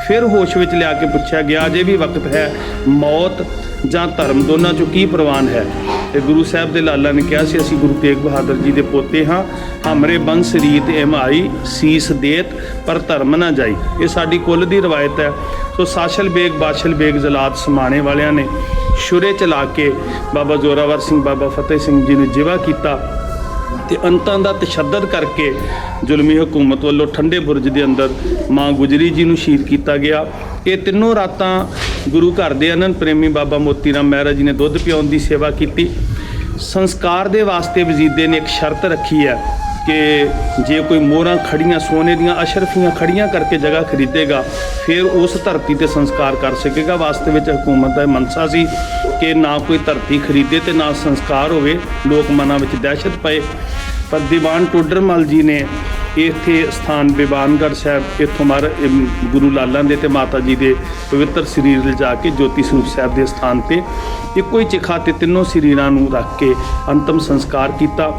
ਫਿਰ ਹੋਸ਼ ਵਿੱਚ ਲਿਆ ਕੇ ਪੁੱਛਿਆ ਗਿਆ, ਅਜੇ ਵੀ ਵਕਤ ਹੈ, ਮੌਤ ਜਾਂ ਧਰਮ ਦੋਨਾਂ 'ਚੋਂ ਕੀ ਪ੍ਰਵਾਨ ਹੈ। ਤੇ ਗੁਰੂ ਸਾਹਿਬ ਦੇ ਲਾਲਾ ਨੇ ਕਿਹਾ ਸੀ ਅਸੀਂ ਗੁਰੂ ਤੇਗ ਬਹਾਦਰ ਜੀ ਦੇ ਪੋਤੇ ਹਾਂ, ਹਮਰੇ ਬੰਸ ਰੀਤ ਇਮਾਈ ਸੀਸ ਦੇਤ ਪਰ ਧਰਮ ਨਾ ਜਾਈ। ਇਹ ਸਾਡੀ ਕੁੱਲ ਦੀ ਰਵਾਇਤ ਹੈ। ਸੋ ਸਾਸ਼ਲ ਬੇਗ ਬਾਸ਼ਲ ਬੇਗ ਜ਼ਲਾਤ ਸਮਾਣੇ ਵਾਲਿਆਂ ਨੇ ਸ਼ੁਰੇ ਚਲਾ ਕੇ ਬਾਬਾ ਜ਼ੋਰਾਵਰ ਸਿੰਘ ਬਾਬਾ ਫਤਿਹ ਸਿੰਘ ਜੀ ਨੂੰ ਜਿਵਾ ਕੀਤਾ ਤੇ ਅੰਤਾਂ ਦਾ ਤਸ਼ੱਦਦ ਕਰਕੇ ਜ਼ੁਲਮੀ ਹਕੂਮਤ ਵੱਲੋਂ ਠੰਡੇ ਬੁਰਜ ਦੇ ਅੰਦਰ ਮਾਂ ਗੁਜਰੀ ਜੀ ਨੂੰ ਸ਼ਹੀਦ ਕੀਤਾ ਗਿਆ। ਇਹ ਤਿੰਨੋਂ ਰਾਤਾਂ ਗੁਰੂ ਘਰ ਦੇ ਅਨੰਦ ਪ੍ਰੇਮੀ ਬਾਬਾ ਮੋਤੀ ਰਾਮ ਮਹਿਰਾ ਜੀ ਨੇ ਦੁੱਧ ਪਿਆਉਣ ਦੀ ਸੇਵਾ ਕੀਤੀ। ਸੰਸਕਾਰ ਦੇ ਵਾਸਤੇ ਵਜ਼ੀਦੇ ਨੇ ਇੱਕ ਸ਼ਰਤ ਰੱਖੀ ਹੈ ਕਿ ਜੇ ਕੋਈ ਮੋਹਰਾਂ ਖੜੀਆਂ ਸੋਨੇ ਦੀਆਂ ਅਸ਼ਰਫੀਆਂ ਖੜੀਆਂ ਕਰਕੇ ਜਗ੍ਹਾ ਖਰੀਦੇਗਾ ਫਿਰ ਉਸ ਧਰਤੀ ਤੇ ਸੰਸਕਾਰ ਕਰ ਸਕੇਗਾ। ਵਾਸਤੇ ਵਿੱਚ ਹਕੂਮਤ ਦਾ ਮਨਸਾ ਸੀ ਕਿ ਨਾ ਕੋਈ ਧਰਤੀ ਖਰੀਦੇ ਤੇ ਨਾ ਸੰਸਕਾਰ ਹੋਵੇ। ਲੋਕ ਮਨਾਂ ਵਿੱਚ ਦਹਿਸ਼ਤ ਪਏ, ਪਰ ਦੀਵਾਨ ਟੋਡਰਮਲ ਜੀ ਨੇ ਇੱਥੇ ਸਥਾਨ ਬੀਬਾਨਗੜ੍ਹ ਸਾਹਿਬ ਇੱਥੋਂ ਗੁਰੂ ਲਾਲਾਂ ਦੇ ਤੇ ਮਾਤਾ ਜੀ ਦੇ ਪਵਿੱਤਰ ਸਰੀਰ ਲਿਜਾ ਕੇ ਜੋਤੀ ਸਰੂਪ ਸਾਹਿਬ ਦੇ ਸਥਾਨ ਤੇ ਇੱਕੋ ਹੀ ਚਿਖਾ ਤੇ ਤਿੰਨੋਂ ਸਰੀਰਾਂ ਨੂੰ ਰੱਖ ਕੇ ਅੰਤਮ ਸੰਸਕਾਰ ਕੀਤਾ।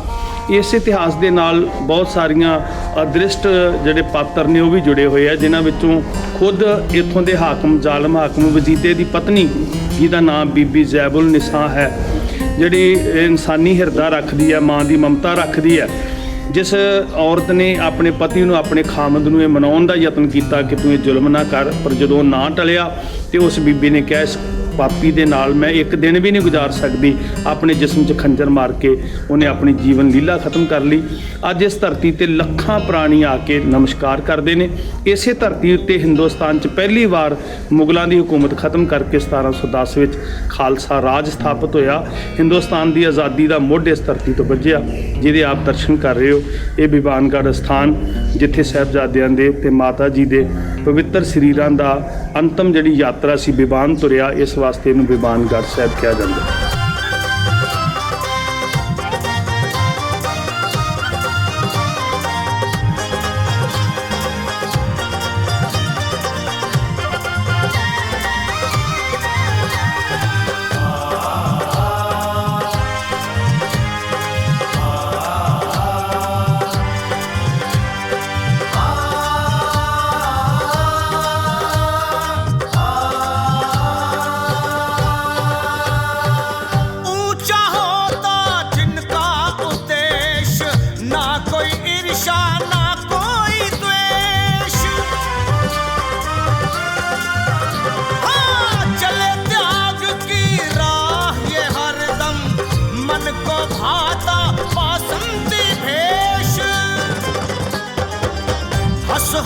ਇਸ ਇਤਿਹਾਸ ਦੇ ਨਾਲ ਬਹੁਤ ਸਾਰੀਆਂ ਅਦ੍ਰਿਸ਼ਟ ਜਿਹੜੇ ਪਾਤਰ ਨੇ ਉਹ ਵੀ ਜੁੜੇ ਹੋਏ ਆ, ਜਿਨ੍ਹਾਂ ਵਿੱਚੋਂ ਖੁਦ ਇੱਥੋਂ ਦੇ ਹਾਕਮ ਜ਼ਾਲਮ ਹਾਕਮ ਵਜ਼ੀਦੇ ਦੀ ਪਤਨੀ ਜਿਹਦਾ ਨਾਮ ਬੀਬੀ ਜ਼ੈਬੁਲ ਨਿਸਾ ਹੈ, ਜਿਹੜੀ ਇਨਸਾਨੀ ਹਿਰਦਾ ਰੱਖਦੀ ਹੈ, ਮਾਂ ਦੀ ਮਮਤਾ ਰੱਖਦੀ ਹੈ। ਜਿਸ ਔਰਤ ਨੇ ਆਪਣੇ ਪਤੀ ਨੂੰ ਆਪਣੇ ਖਾਮਦ ਨੂੰ ਇਹ ਮਨਾਉਣ ਦਾ ਯਤਨ ਕੀਤਾ ਕਿ ਤੂੰ ਇਹ ਜ਼ੁਲਮ ਨਾ ਕਰ, ਪਰ ਜਦੋਂ ਨਾ ਟਲਿਆ ਤੇ ਉਸ ਬੀਬੀ ਨੇ ਕਿਹਾ ਇਸ ਪਾਪੀ ਦੇ ਨਾਲ ਮੈਂ ਇੱਕ ਦਿਨ ਵੀ ਨਹੀਂ ਗੁਜ਼ਾਰ ਸਕਦੀ। ਆਪਣੇ ਜਿਸਮ 'ਚ ਖੰਜਰ ਮਾਰ ਕੇ ਉਹਨੇ ਆਪਣੀ ਜੀਵਨ ਲੀਲਾ ਖਤਮ ਕਰ ਲਈ। ਅੱਜ ਇਸ ਧਰਤੀ ਤੇ ਲੱਖਾਂ ਪ੍ਰਾਣੀ ਆ ਕੇ ਨਮਸਕਾਰ ਕਰਦੇ ਨੇ। ਇਸੇ ਧਰਤੀ ਉੱਤੇ ਹਿੰਦੁਸਤਾਨ 'ਚ ਪਹਿਲੀ ਵਾਰ ਮੁਗਲਾਂ ਦੀ ਹਕੂਮਤ ਖਤਮ ਕਰਕੇ 1710 ਵਿੱਚ ਖਾਲਸਾ ਰਾਜ ਸਥਾਪਿਤ ਹੋਇਆ। ਹਿੰਦੁਸਤਾਨ ਦੀ ਆਜ਼ਾਦੀ ਦਾ ਮੁੱਢ ਇਸ ਧਰਤੀ ਤੋਂ ਵੱਜਿਆ, ਜਿਹਦੇ ਆਪ ਦਰਸ਼ਨ ਕਰ ਰਹੇ ਹੋ। ਇਹ ਬੀਬਾਨਗੜ੍ਹ ਅਸਥਾਨ ਜਿੱਥੇ ਸਾਹਿਬਜ਼ਾਦਿਆਂ ਦੇ ਤੇ ਮਾਤਾ ਜੀ ਦੇ ਪਵਿੱਤਰ ਸਰੀਰਾਂ ਦਾ ਅੰਤਮ ਜਿਹੜੀ ਯਾਤਰਾ ਸੀ ਬੀਬਾਨ ਤੁਰਿਆ, ਇਸ ਵਾਸਤੇ ਇਹਨੂੰ ਬੀਬਾਨਗੜ੍ਹ ਸਾਹਿਬ ਕਿਹਾ ਜਾਂਦਾ ਹੈ।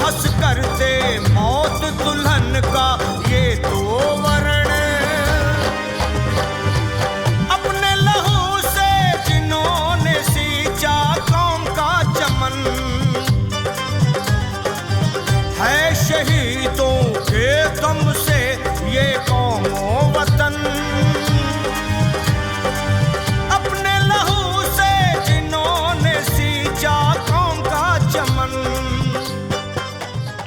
हंस करते मौत दुल्हन का ये तो वर्ण, अपने लहू से जिन्होंने सींचा कौम का चमन, है शहीदों के दम से ये कौम वतन, अपने लहू से जिन्होंने सींचा कौम का चमन।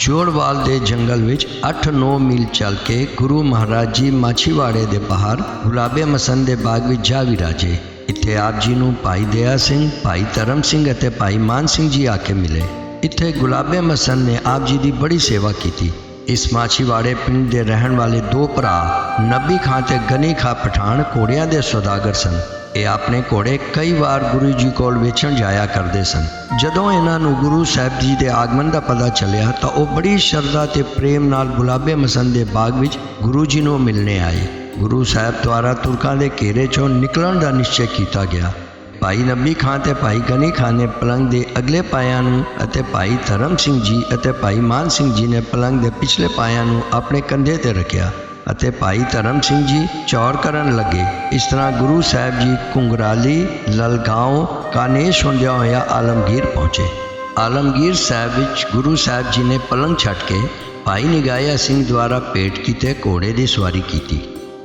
ਚੋੜਵਾਲ ਦੇ ਜੰਗਲ ਵਿੱਚ 8-9 ਮੀਲ ਚੱਲ ਕੇ ਗੁਰੂ ਮਹਾਰਾਜ ਜੀ ਮਾਛੀਵਾੜੇ ਦੇ ਬਾਹਰ ਗੁਲਾਬੇ ਮਸੰਦ ਦੇ ਬਾਗ ਵਿੱਚ ਜਾ ਵਿਰਾਜੇ। ਇੱਥੇ ਆਪ ਜੀ ਨੂੰ ਭਾਈ ਦਇਆ ਸਿੰਘ, ਭਾਈ ਧਰਮ ਸਿੰਘ ਅਤੇ ਭਾਈ ਮਾਨ ਸਿੰਘ ਜੀ ਆ ਕੇ ਮਿਲੇ। ਇੱਥੇ ਗੁਲਾਬੇ ਮਸੰਦ ਨੇ ਆਪ ਜੀ ਦੀ ਬੜੀ ਸੇਵਾ ਕੀਤੀ। ਇਸ ਮਾਛੀਵਾੜੇ ਪਿੰਡ ਦੇ ਰਹਿਣ ਵਾਲੇ ਦੋ ਭਰਾ ਨਬੀ ਖਾਂ ਤੇ ਗਨੀ ਖਾਂ ਪਠਾਨ ਘੋੜਿਆਂ ਦੇ ਸੌਦਾਗਰ ਸਨ। ਇਹ ਆਪਣੇ ਘੋੜੇ ਕਈ ਵਾਰ ਗੁਰੂ ਜੀ ਕੋਲ ਵੇਚਣ ਜਾਇਆ ਕਰਦੇ ਸਨ। ਜਦੋਂ ਇਹਨਾਂ ਨੂੰ ਗੁਰੂ ਸਾਹਿਬ ਜੀ ਦੇ ਆਗਮਨ ਦਾ ਪਤਾ ਚੱਲਿਆ ਤਾਂ ਉਹ ਬੜੀ ਸ਼ਰਧਾ ਤੇ ਪ੍ਰੇਮ ਨਾਲ ਗੁਲਾਬੇ ਮਸੰਦ ਦੇ ਬਾਗ ਵਿੱਚ ਗੁਰੂ ਜੀ ਨੂੰ ਮਿਲਣੇ ਆਏ। ਗੁਰੂ ਸਾਹਿਬ ਦੁਆਰਾ ਤੁਰਕਾਂ ਦੇ ਘੇਰੇ ਚੋਂ ਨਿਕਲਣ ਦਾ ਨਿਸ਼ਚੈ ਕੀਤਾ ਗਿਆ। ਭਾਈ ਨਬੀ ਖਾਂ ਤੇ ਭਾਈ ਗਨੀ ਖਾਂ ਨੇ ਪਲੰਗ ਦੇ ਅਗਲੇ ਪਾਇਆਂ ਨੂੰ ਅਤੇ ਭਾਈ ਧਰਮ ਸਿੰਘ ਜੀ ਅਤੇ ਭਾਈ ਮਾਨ ਸਿੰਘ ਜੀ ਨੇ ਪਲੰਗ ਦੇ ਪਿਛਲੇ ਪਾਇਆਂ ਨੂੰ ਆਪਣੇ ਕੰਧੇ ਤੇ ਰੱਖਿਆ ਅਤੇ ਭਾਈ ਧਰਮ ਸਿੰਘ ਜੀ ਚੌਰ ਕਰਨ ਲੱਗੇ। ਇਸ ਤਰ੍ਹਾਂ ਗੁਰੂ ਸਾਹਿਬ ਜੀ ਘੁੰਗਰਾਲੀ, ਲਲਗਾਓਂ, ਕਾਨੇਸ਼ ਹੁੰਦਿਆਂ ਹੋਇਆ ਆਲਮਗੀਰ ਪਹੁੰਚੇ। ਆਲਮਗੀਰ ਸਾਹਿਬ ਵਿੱਚ ਗੁਰੂ ਸਾਹਿਬ ਜੀ ਨੇ ਪਲੰਗ ਛੱਡ ਕੇ ਭਾਈ ਨਿਗਾਇਆ ਸਿੰਘ ਦੁਆਰਾ ਭੇਟ ਕੀਤੇ ਘੋੜੇ ਦੀ ਸਵਾਰੀ ਕੀਤੀ।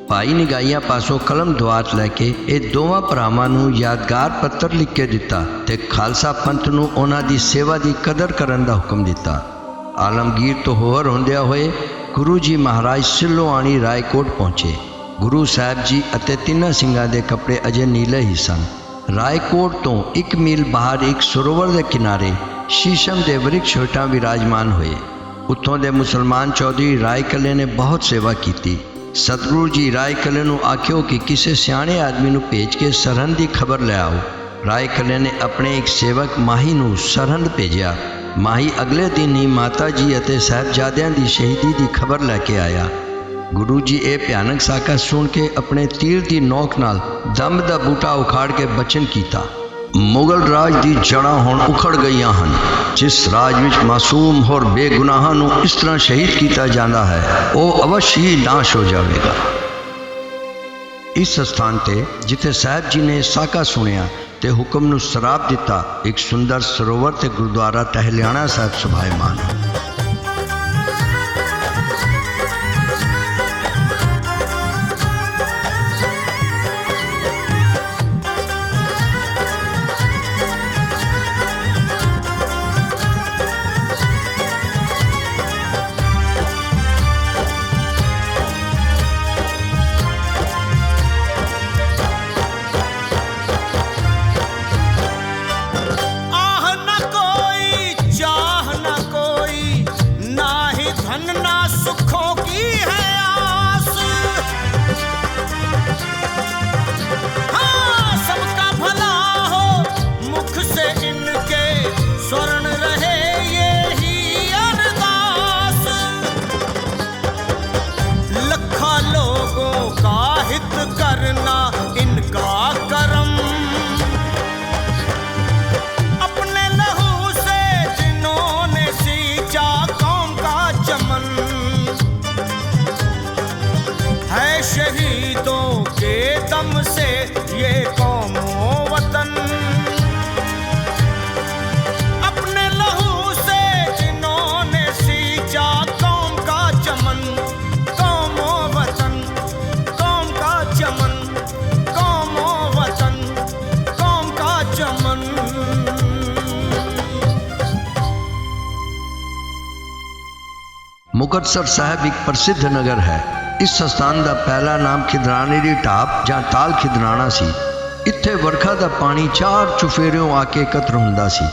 ਭਾਈ ਨਿਗਾਇਆ ਪਾਸੋਂ ਕਲਮ ਦੁਆਤ ਲੈ ਕੇ ਇਹ ਦੋਵਾਂ ਭਰਾਵਾਂ ਨੂੰ ਯਾਦਗਾਰ ਪੱਤਰ ਲਿਖ ਕੇ ਦਿੱਤਾ ਤੇ ਖਾਲਸਾ ਪੰਥ ਨੂੰ ਉਹਨਾਂ ਦੀ ਸੇਵਾ ਦੀ ਕਦਰ ਕਰਨ ਦਾ ਹੁਕਮ ਦਿੱਤਾ। ਆਲਮਗੀਰ ਤੋਂ ਹੋਰ ਹੁੰਦਿਆਂ ਹੋਏ ਗੁਰੂ ਜੀ ਮਹਾਰਾਜ ਸਿਲੋਆਣੀ ਰਾਏਕੋਟ ਪਹੁੰਚੇ। ਗੁਰੂ ਸਾਹਿਬ ਜੀ ਅਤੇ ਤਿੰਨਾਂ ਸਿੰਘਾਂ ਦੇ ਕੱਪੜੇ ਅਜੇ ਨੀਲੇ ਹੀ ਸਨ। ਰਾਏਕੋਟ ਤੋਂ 1 ਮੀਲ ਬਾਹਰ ਇੱਕ ਸਰੋਵਰ ਦੇ ਕਿਨਾਰੇ ਸ਼ੀਸ਼ਮ ਦੇ ਵਰਿਕਸ਼ ਹੇਠਾਂ ਵਿਰਾਜਮਾਨ ਹੋਏ। ਉੱਥੋਂ ਦੇ ਮੁਸਲਮਾਨ ਚੌਧਰੀ ਰਾਏ ਕੱਲੇ ਨੇ ਬਹੁਤ ਸੇਵਾ ਕੀਤੀ। सतगुरु जी राय कले नूं आख्यो कि किसी सियाणे आदमी नूं भेज के सरहंद की खबर ले आओ। राय कले ने अपने एक सेवक माही नूं सरहंद भेजिया। माही अगले दिन ही माता जी अते साहबजादियां दी शहीदी की खबर लैके आया। गुरु जी ये भयानक साका सुन के अपने तीर की नोक नाल दम दा बूटा उखाड़ के बचन किया। मुगल राज की जड़ा हुण उखड़ गई हैं। जिस राज विच मासूम और बेगुनाहां नूं इस तरह शहीद किया जाता है वह अवश्य ही नाश हो जाएगा। इस स्थान ते जिथे साहब जी ने साका सुनिया ते हुक्म नूं सराप दिता, एक सुंदर सरोवर ते गुरुद्वारा टहलियाना साहब सुभायमान है। शहीदों के दम से ये कौमो वतन, अपने लहू से जिन्होंने सींचा कौम का चमन, कौमो वतन, कौम का चमन, कौमो वतन, कौम का चमन। मुकतसर साहब एक प्रसिद्ध नगर है। इस स्थान का पहला नाम खिदराने की ढाब ਜਾਂ ਤਾਲ ਖਿਦਰਾਣਾ ਸੀ। ਇੱਥੇ ਵਰਖਾ ਦਾ ਪਾਣੀ ਚਾਰ ਚੁਫੇਰਿਓਂ ਆ ਕੇ ਇਕੱਤਰ ਹੁੰਦਾ ਸੀ।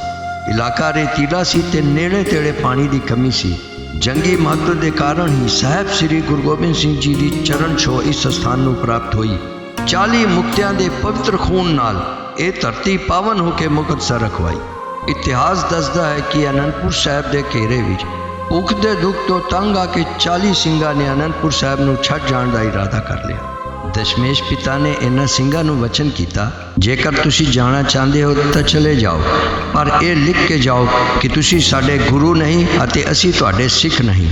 ਇਲਾਕਾ ਰੇਤੀਲਾ ਸੀ ਤੇ ਨੇੜੇ ਤੇੜੇ ਪਾਣੀ ਦੀ ਕਮੀ ਸੀ। ਜੰਗੀ ਮਹੱਤਵ ਦੇ ਕਾਰਨ ਹੀ ਸਾਹਿਬ ਸ੍ਰੀ ਗੁਰੂ ਗੋਬਿੰਦ ਸਿੰਘ ਜੀ ਦੀ ਚਰਨ ਛੋਹ ਇਸ ਸਥਾਨ ਨੂੰ ਪ੍ਰਾਪਤ ਹੋਈ। 40 ਮੁਕਤਿਆਂ ਦੇ ਪਵਿੱਤਰ ਖੂਨ ਨਾਲ ਇਹ ਧਰਤੀ ਪਾਵਨ ਹੋ ਕੇ ਮੁਕਤਸਰ ਰਖਵਾਈ। ਇਤਿਹਾਸ ਦੱਸਦਾ ਹੈ ਕਿ ਅਨੰਦਪੁਰ ਸਾਹਿਬ ਦੇ ਘੇਰੇ ਵਿੱਚ ਭੁੱਖ ਦੇ ਦੁੱਖ ਤੋਂ ਤੰਗ ਆ ਕੇ 40 ਸਿੰਘਾਂ ਨੇ ਅਨੰਦਪੁਰ ਸਾਹਿਬ ਨੂੰ ਛੱਡ ਜਾਣ ਦਾ ਇਰਾਦਾ ਕਰ ਲਿਆ। ਦਸ਼ਮੇਸ਼ ਪਿਤਾ ਨੇ ਇਹਨਾਂ ਸਿੰਘਾਂ ਨੂੰ ਵਚਨ ਕੀਤਾ, ਜੇਕਰ ਤੁਸੀਂ ਜਾਣਾ ਚਾਹੁੰਦੇ ਹੋ ਤਾਂ ਚਲੇ ਜਾਓ, ਪਰ ਇਹ ਲਿਖ ਕੇ ਜਾਓ ਕਿ ਤੁਸੀਂ ਸਾਡੇ ਗੁਰੂ ਨਹੀਂ ਅਤੇ ਅਸੀਂ ਤੁਹਾਡੇ ਸਿੱਖ ਨਹੀਂ।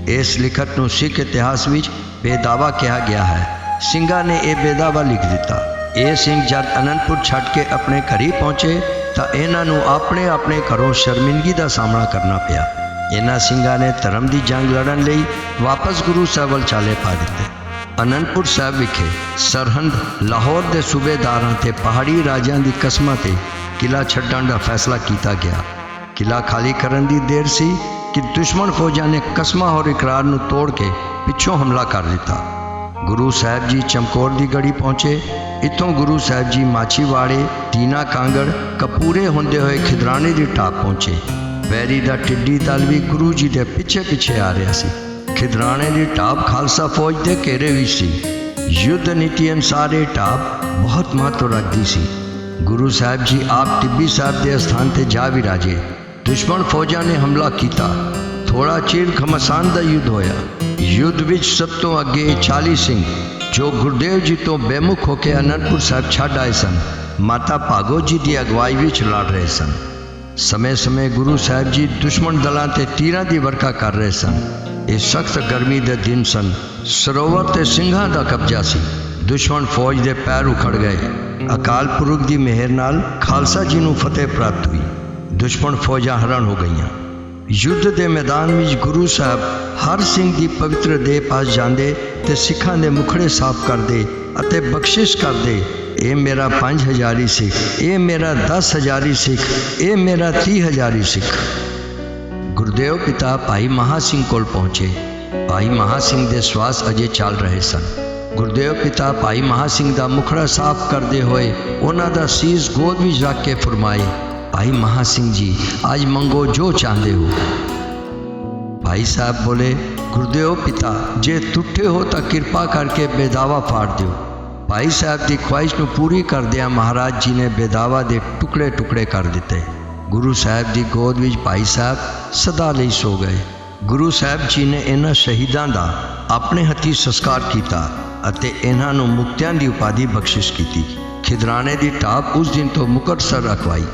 ਇਸ ਲਿਖਤ ਨੂੰ ਸਿੱਖ ਇਤਿਹਾਸ ਵਿੱਚ ਬੇਦਾਵਾ ਕਿਹਾ ਗਿਆ ਹੈ। ਸਿੰਘਾਂ ਨੇ ਇਹ ਬੇਦਾਵਾ ਲਿਖ ਦਿੱਤਾ। ਇਹ ਸਿੰਘ ਜਦ ਅਨੰਦਪੁਰ ਛੱਡ ਕੇ ਆਪਣੇ ਘਰ ਪਹੁੰਚੇ ਤਾਂ ਇਹਨਾਂ ਨੂੰ ਆਪਣੇ ਆਪਣੇ ਘਰੋਂ ਸ਼ਰਮਿੰਦਗੀ ਦਾ ਸਾਹਮਣਾ ਕਰਨਾ ਪਿਆ। ਇਹਨਾਂ ਸਿੰਘਾਂ ਨੇ ਧਰਮ ਦੀ ਜੰਗ ਲੜਨ ਲਈ ਵਾਪਸ ਗੁਰੂ ਸਾਹਿਬ ਵੱਲ ਚਾਲੇ ਪਾ ਦਿੱਤੇ। ਅਨੰਦਪੁਰ ਸਾਹਿਬ ਵਿਖੇ ਸਰਹੰਦ ਲਾਹੌਰ ਦੇ ਸੂਬੇਦਾਰਾਂ ਤੇ ਪਹਾੜੀ ਰਾਜਿਆਂ ਦੀ ਕਸਮਾਂ ਤੇ ਕਿਲਾ ਛੱਡਣ ਦਾ ਫੈਸਲਾ ਕੀਤਾ ਗਿਆ। ਕਿਲਾ ਖਾਲੀ ਕਰਨ ਦੀ ਦੇਰ ਸੀ ਕਿ ਦੁਸ਼ਮਣ ਫੌਜਾਂ ਨੇ ਕਸਮਾਂ ਔਰ ਇਕਰਾਰ ਨੂੰ ਤੋੜ ਕੇ ਪਿੱਛੋਂ ਹਮਲਾ ਕਰ ਦਿੱਤਾ। ਗੁਰੂ ਸਾਹਿਬ ਜੀ ਚਮਕੌਰ ਦੀ ਗੜੀ ਪਹੁੰਚੇ। ਇੱਥੋਂ ਗੁਰੂ ਸਾਹਿਬ ਜੀ ਮਾਛੀਵਾੜੇ, ਦੀਨਾ ਕਾਂਗੜ, ਕਪੂਰੇ ਹੁੰਦੇ ਹੋਏ ਖਿਦਰਾਣੇ ਦੀ ਢਾਬ ਪਹੁੰਚੇ। ਵੈਰੀ ਦਾ ਟਿੱਡੀ ਦਲ ਵੀ ਗੁਰੂ ਜੀ ਦੇ ਪਿੱਛੇ ਪਿੱਛੇ ਆ ਰਿਹਾ ਸੀ। ਖਿਦਰਾਣੇ ਦੀ ਢਾਬ ਖਾਲਸਾ ਫੌਜ ਦੇ ਘੇਰੇ ਵਿੱਚ ਸੀ। ਯੁੱਧ ਨੀਤੀ ਅਨੁਸਾਰ ਇਹ ਢਾਬ ਬਹੁਤ ਮਹੱਤਵ ਰੱਖਦੀ ਸੀ। ਗੁਰੂ ਸਾਹਿਬ ਜੀ ਆਪ ਟਿੱਬੀ ਸਾਹਿਬ ਦੇ ਸਥਾਨ ਤੇ ਜਾ ਵਿਰਾਜੇ। ਦੁਸ਼ਮਣ ਫੌਜਾਂ ਨੇ ਹਮਲਾ ਕੀਤਾ। ਥੋੜਾ ਚਿਰ ਘਮਾਸਾਨ ਦਾ ਯੁੱਧ ਹੋਇਆ। ਯੁੱਧ ਵਿੱਚ ਸਭ ਤੋਂ ਅੱਗੇ 40 ਸਿੰਘ ਜੋ ਗੁਰਦੇਵ ਜੀ ਤੋਂ ਬੇਮੁਖ ਹੋ ਕੇ ਅਨੰਦਪੁਰ ਸਾਹਿਬ ਛੱਡ ਆਏ ਸਨ, ਮਾਤਾ ਭਾਗੋ ਜੀ ਦੀ ਅਗਵਾਈ ਵਿੱਚ ਲੜ ਰਹੇ ਸਨ। ਸਮੇਂ ਸਮੇਂ ਗੁਰੂ ਸਾਹਿਬ ਜੀ ਦੁਸ਼ਮਣ ਦਲਾਂ ਤੇ ਤੀਰਾਂ ਦੀ ਵਰਖਾ ਕਰ ਰਹੇ ਸਨ। ਇਹ ਸਖਤ ਗਰਮੀ ਦੇ ਦਿਨ ਸਨ। ਸਰੋਵਰ ਤੇ ਸਿੰਘਾਂ ਦਾ ਕਬਜ਼ਾ ਸੀ। ਦੁਸ਼ਮਣ ਫੌਜ ਦੇ ਪੈਰ ਉਖੜ ਗਏ। ਅਕਾਲ ਪੁਰਖ ਦੀ ਮਿਹਰ ਨਾਲ ਖਾਲਸਾ ਜੀ ਨੂੰ ਫਤਿਹ ਪ੍ਰਾਪਤ ਹੋਈ। ਦੁਸ਼ਮਣ ਫੌਜਾਂ ਹੈਰਾਨ ਹੋ ਗਈਆਂ। ਯੁੱਧ ਦੇ ਮੈਦਾਨ ਵਿੱਚ ਗੁਰੂ ਸਾਹਿਬ ਹਰ ਸਿੰਘ ਦੀ ਪਵਿੱਤਰ ਦੇਹ ਪਾਸ ਜਾਂਦੇ ਤੇ ਸਿੱਖਾਂ ਦੇ ਮੁਖੜੇ ਸਾਫ਼ ਕਰਦੇ ਅਤੇ ਬਖਸ਼ਿਸ਼ ਕਰਦੇ। ਇਹ ਮੇਰਾ 5000 ਸਿੱਖ, ਇਹ ਮੇਰਾ 10,000 ਸਿੱਖ, ਇਹ ਮੇਰਾ 30,000 ਸਿੱਖ। ਗੁਰਦੇਵ ਪਿਤਾ ਭਾਈ ਮਹਾ ਸਿੰਘ ਕੋਲ ਪਹੁੰਚੇ। ਭਾਈ ਮਹਾ ਸਿੰਘ ਦੇ ਸਵਾਸ ਅਜੇ ਚੱਲ ਰਹੇ ਸਨ। ਗੁਰਦੇਵ ਪਿਤਾ ਭਾਈ ਮਹਾ ਸਿੰਘ ਦਾ ਮੁਖੜਾ ਸਾਫ਼ ਕਰਦੇ ਹੋਏ ਉਹਨਾਂ ਦਾ ਸੀਸ ਗੋਦ ਵਿੱਚ ਰੱਖ ਕੇ ਫਰਮਾਏ, ਭਾਈ ਮਹਾ ਸਿੰਘ ਜੀ, ਅੱਜ ਮੰਗੋ ਜੋ ਚਾਹੁੰਦੇ ਹੋ। ਭਾਈ ਸਾਹਿਬ ਬੋਲੇ, गुरुदेव पिता जे टुटे हो तो कृपा करके बेदावा फाड़ दिओ। भाई साहब की ख्वाहिश को पूरी करदिया महाराज जी ने बेदावा के टुकड़े टुकड़े कर दिते। गुरु साहब की गोद विच भाई साहब सदा लई सो गए। गुरु साहब जी ने इन्हां शहीदां दा अपने हथी संस्कार किया अते इन्हां नूं मुक्तियां दी उपाधि बख्शिश की। खिदराने की टाप उस दिन तो मुकतसर रखवाई।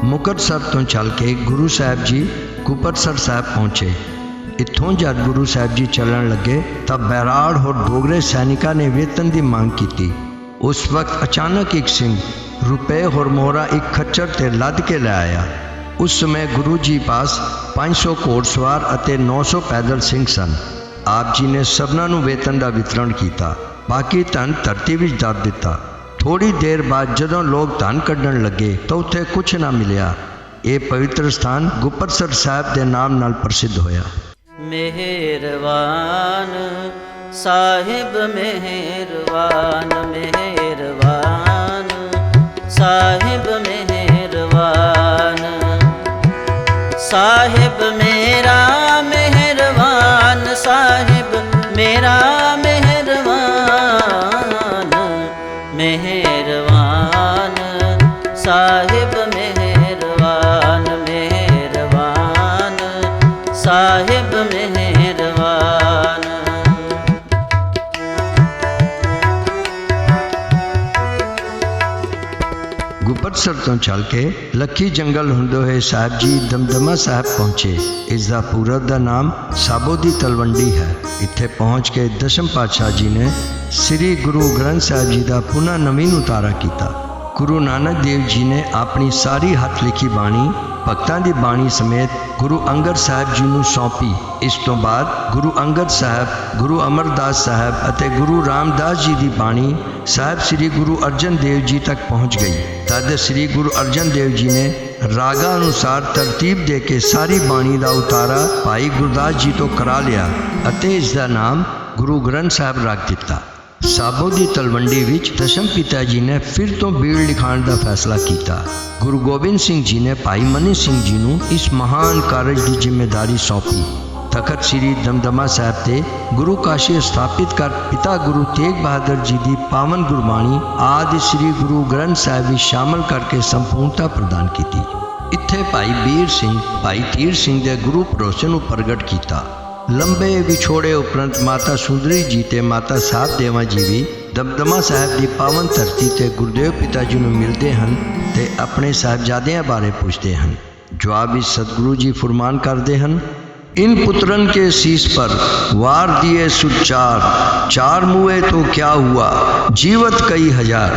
मुकतसर तो चल के गुरु साहब जी कुपतसर साहब पहुँचे। इत्थों जब गुरु साहब जी चलन लगे तब बैराड़ और डोगरे सैनिकों ने वेतन की मांग की। उस वक्त अचानक एक सिंह रुपए और मोहरा एक खच्चर ते लद के ले आया। उस समय गुरु जी पास 500 घोड़सवार अते 900 पैदल सिंह सन। आप जी ने सबना नूं वेतन का वितरण किया, बाकी धन धरती विच दब दिता। थोड़ी देर बाद जदों लोग धन कढ़न लगे तो उत्थे कुछ ना मिलिया। ये पवित्र स्थान गुपतसर साहब के नाम नाल प्रसिद्ध होया। मेहरबान साहिब मेहरबान, मेहरबान साहिब मेहरबान, साहिब मेरा मेहरबान, साहिब मेरा मेहरबान, मेहरबान साहिब मेहरबान, मेहरबान साहिब मेहरबान। गुपतसर तो चल के लखी जंगल होंदे हुए साहब जी दमदमा साहब पहुँचे। इसका पूरब का नाम साबो दी तलवंडी है। इत्थे पहुँच के दशम पातशाह जी ने श्री गुरु ग्रंथ साहब जी का पुनः नवीन उतारा किया। गुरु नानक देव जी ने अपनी सारी हथ लिखी बाणी भक्तां दी बाणी समेत गुरु अंगद साहब जी नूं सौंपी। इस तो बाद गुरु अंगद साहब, गुरु अमरदास साहब अते गुरु रामदास जी की बाणी साहब श्री गुरु अर्जन देव जी तक पहुँच गई। तद श्री गुरु अर्जन देव जी ने रागा अनुसार तरतीब दे के सारी बाणी का उतारा भाई गुरदास जी तो करा लिया अते इसका नाम गुरु ग्रंथ साहब रख दिता। साबो दी तलवंडी विच दशम पिता जी ने फिर तो बीड़ लिखाण का फैसला किया। गुरु गोबिंद सिंह जी ने भाई मनी सिंह जी नूं इस महान कारज की जिम्मेदारी सौंपी। तखत श्री दमदमा साहब ते गुरु काशी स्थापित कर पिता गुरु तेग बहादुर जी की पावन गुरबाणी आदि श्री गुरु ग्रंथ साहब भी शामिल करके संपूर्णता प्रदान की। इत्थे भाई बीर सिंह, भाई तीर सिंह के गुरु भरोसे नूं प्रगट किया। लंबे विछोड़े उपरंत माता सुंदरी जी ते माता साहब देवा जी भी दमदमा साहब की पावन धरती ते गुरुदेव पिता जी नूं मिलते हैं ते अपने साहबजादियां बारे पूछते हैं। जवाब इस सतगुरु जी फरमान करते हैं, इन पुत्रन के शीश पर वार दिए सुचार, चार मुए तो क्या हुआ जीवत कई हजार।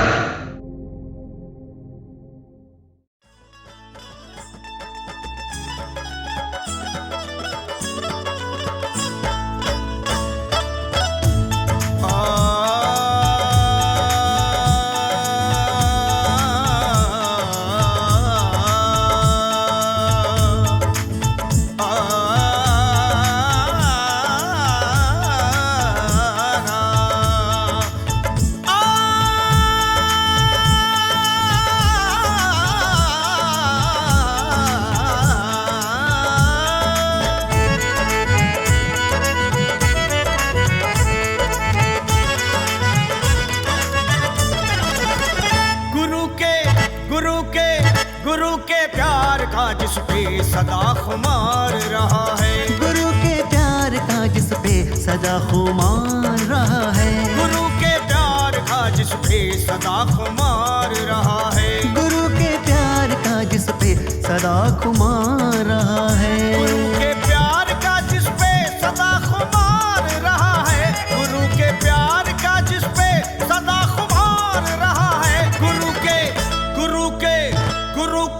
जिस पे सदा खुमार रहा है, गुरु के प्यार का जिस पे सदा खुमार रहा है, गुरु के प्यार का जिस पे सदा खुमार रहा है, गुरु के प्यार का जिस पे सदा खुमार रहा है, गुरु के प्यार का जिस पे सदा खुमार रहा है, गुरु के प्यार का जिस पे सदा खुमार रहा है, गुरु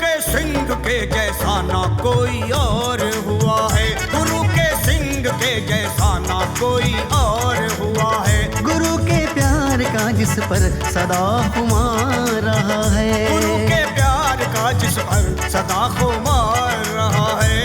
के सिंह के जैसा ना कोई और हुआ है, गुरु के सिंह के जैसा ना कोई और हुआ है, गुरु के प्यार का जिस पर सदा खुमार रहा है, गुरु के प्यार का जिस पर सदा खुमार रहा है।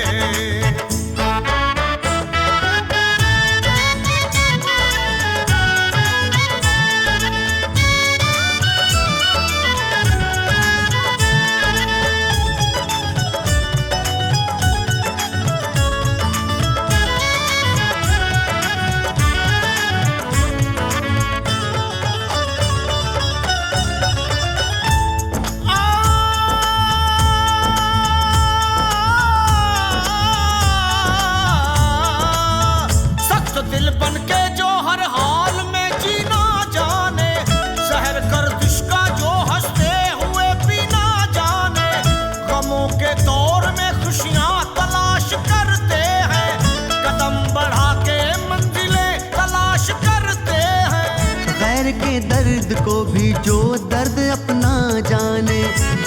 दर्द को भी जो दर्द अपना जाने,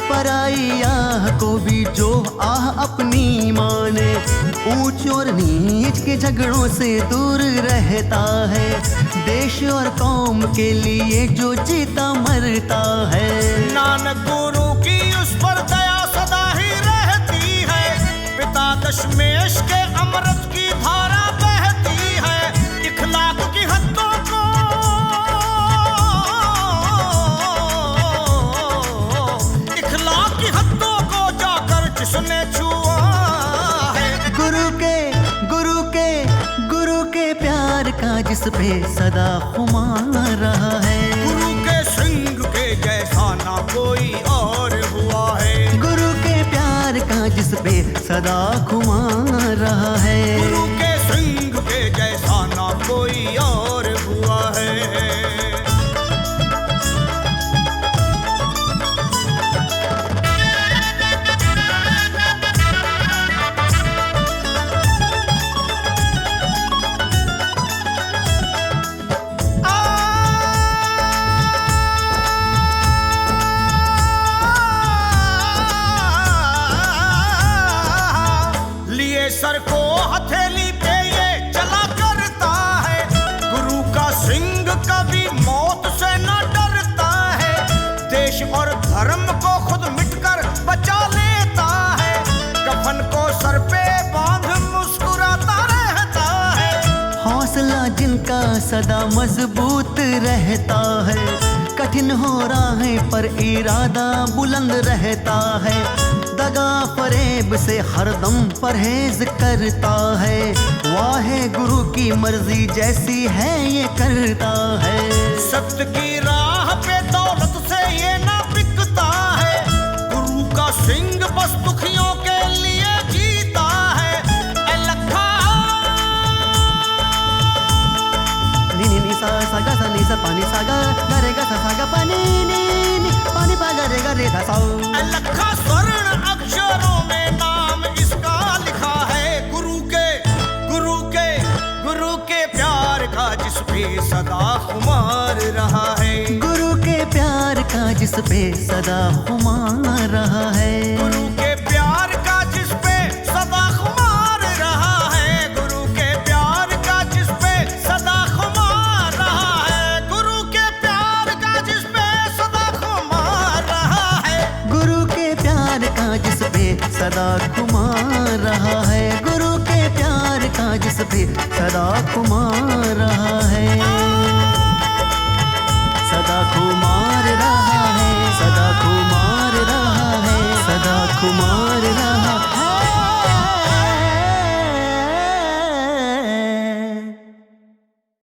पराई आह को भी जो आह अपनी माने, ऊंच और नीच के झगड़ों से दूर रहता है, देश और कौम के लिए जो जीता मरता है। नानक गुरु की उस पर दया सदा ही रहती है, पिता दशमेश के अमृत की धारा बहती है, इखलाक की हद्दों को इखलाक की हद्दों को जाकर जिसने छुआ है, गुरु के प्यार का जिस पे सदा खुमार रहा है, गुरु के सिंह के जैसा ना कोई और हुआ है, गुरु के प्यार का जिस पे सदा खुमार रहा है, गुरु के सिंह के जैसा ना कोई और हुआ है। लिए सर को हथेली पे ये चला करता है, गुरु का सिंह कभी मौत से न डरता है, देश और धर्म को खुद मिटकर बचा लेता है, कफन को सर पे बांध मुस्कुराता रहता है, हौसला जिनका सदा मजबूत रहता है, कठिन हो राहें पर इरादा बुलंद रहता है, दगा फरेब से हरदम परहेज करता है, वाहे गुरु की मर्जी जैसी है ये करता है, सत्य की राह पे दौलत से ये ना बिकता है, गुरु का सिंह बस दुखियों के लिए जीता है, ए लखा नी नी नी सा सा गा सा नी सा पानी सा गा रे गा सा गा पानी नी नी पानी पा गा रे गा रे धा सा। ए लखा स्वर्ण अक्षरों में नाम इसका लिखा है, गुरु के प्यार का जिस पे सदा खुमार रहा है, गुरु के प्यार का जिस पे सदा खुमार रहा है, गुरु के प्यार का जिस पे सदा खुमार रहा है, गुरु के प्यार का जिस पे सदा खुमार रहा है, गुरु के प्यार का जिस पे सदा खुमार रहा है, गुरु के प्यार का जिस पे सदा खुमार रहा है, गुरु के प्यार का जिस पे सदा खुमार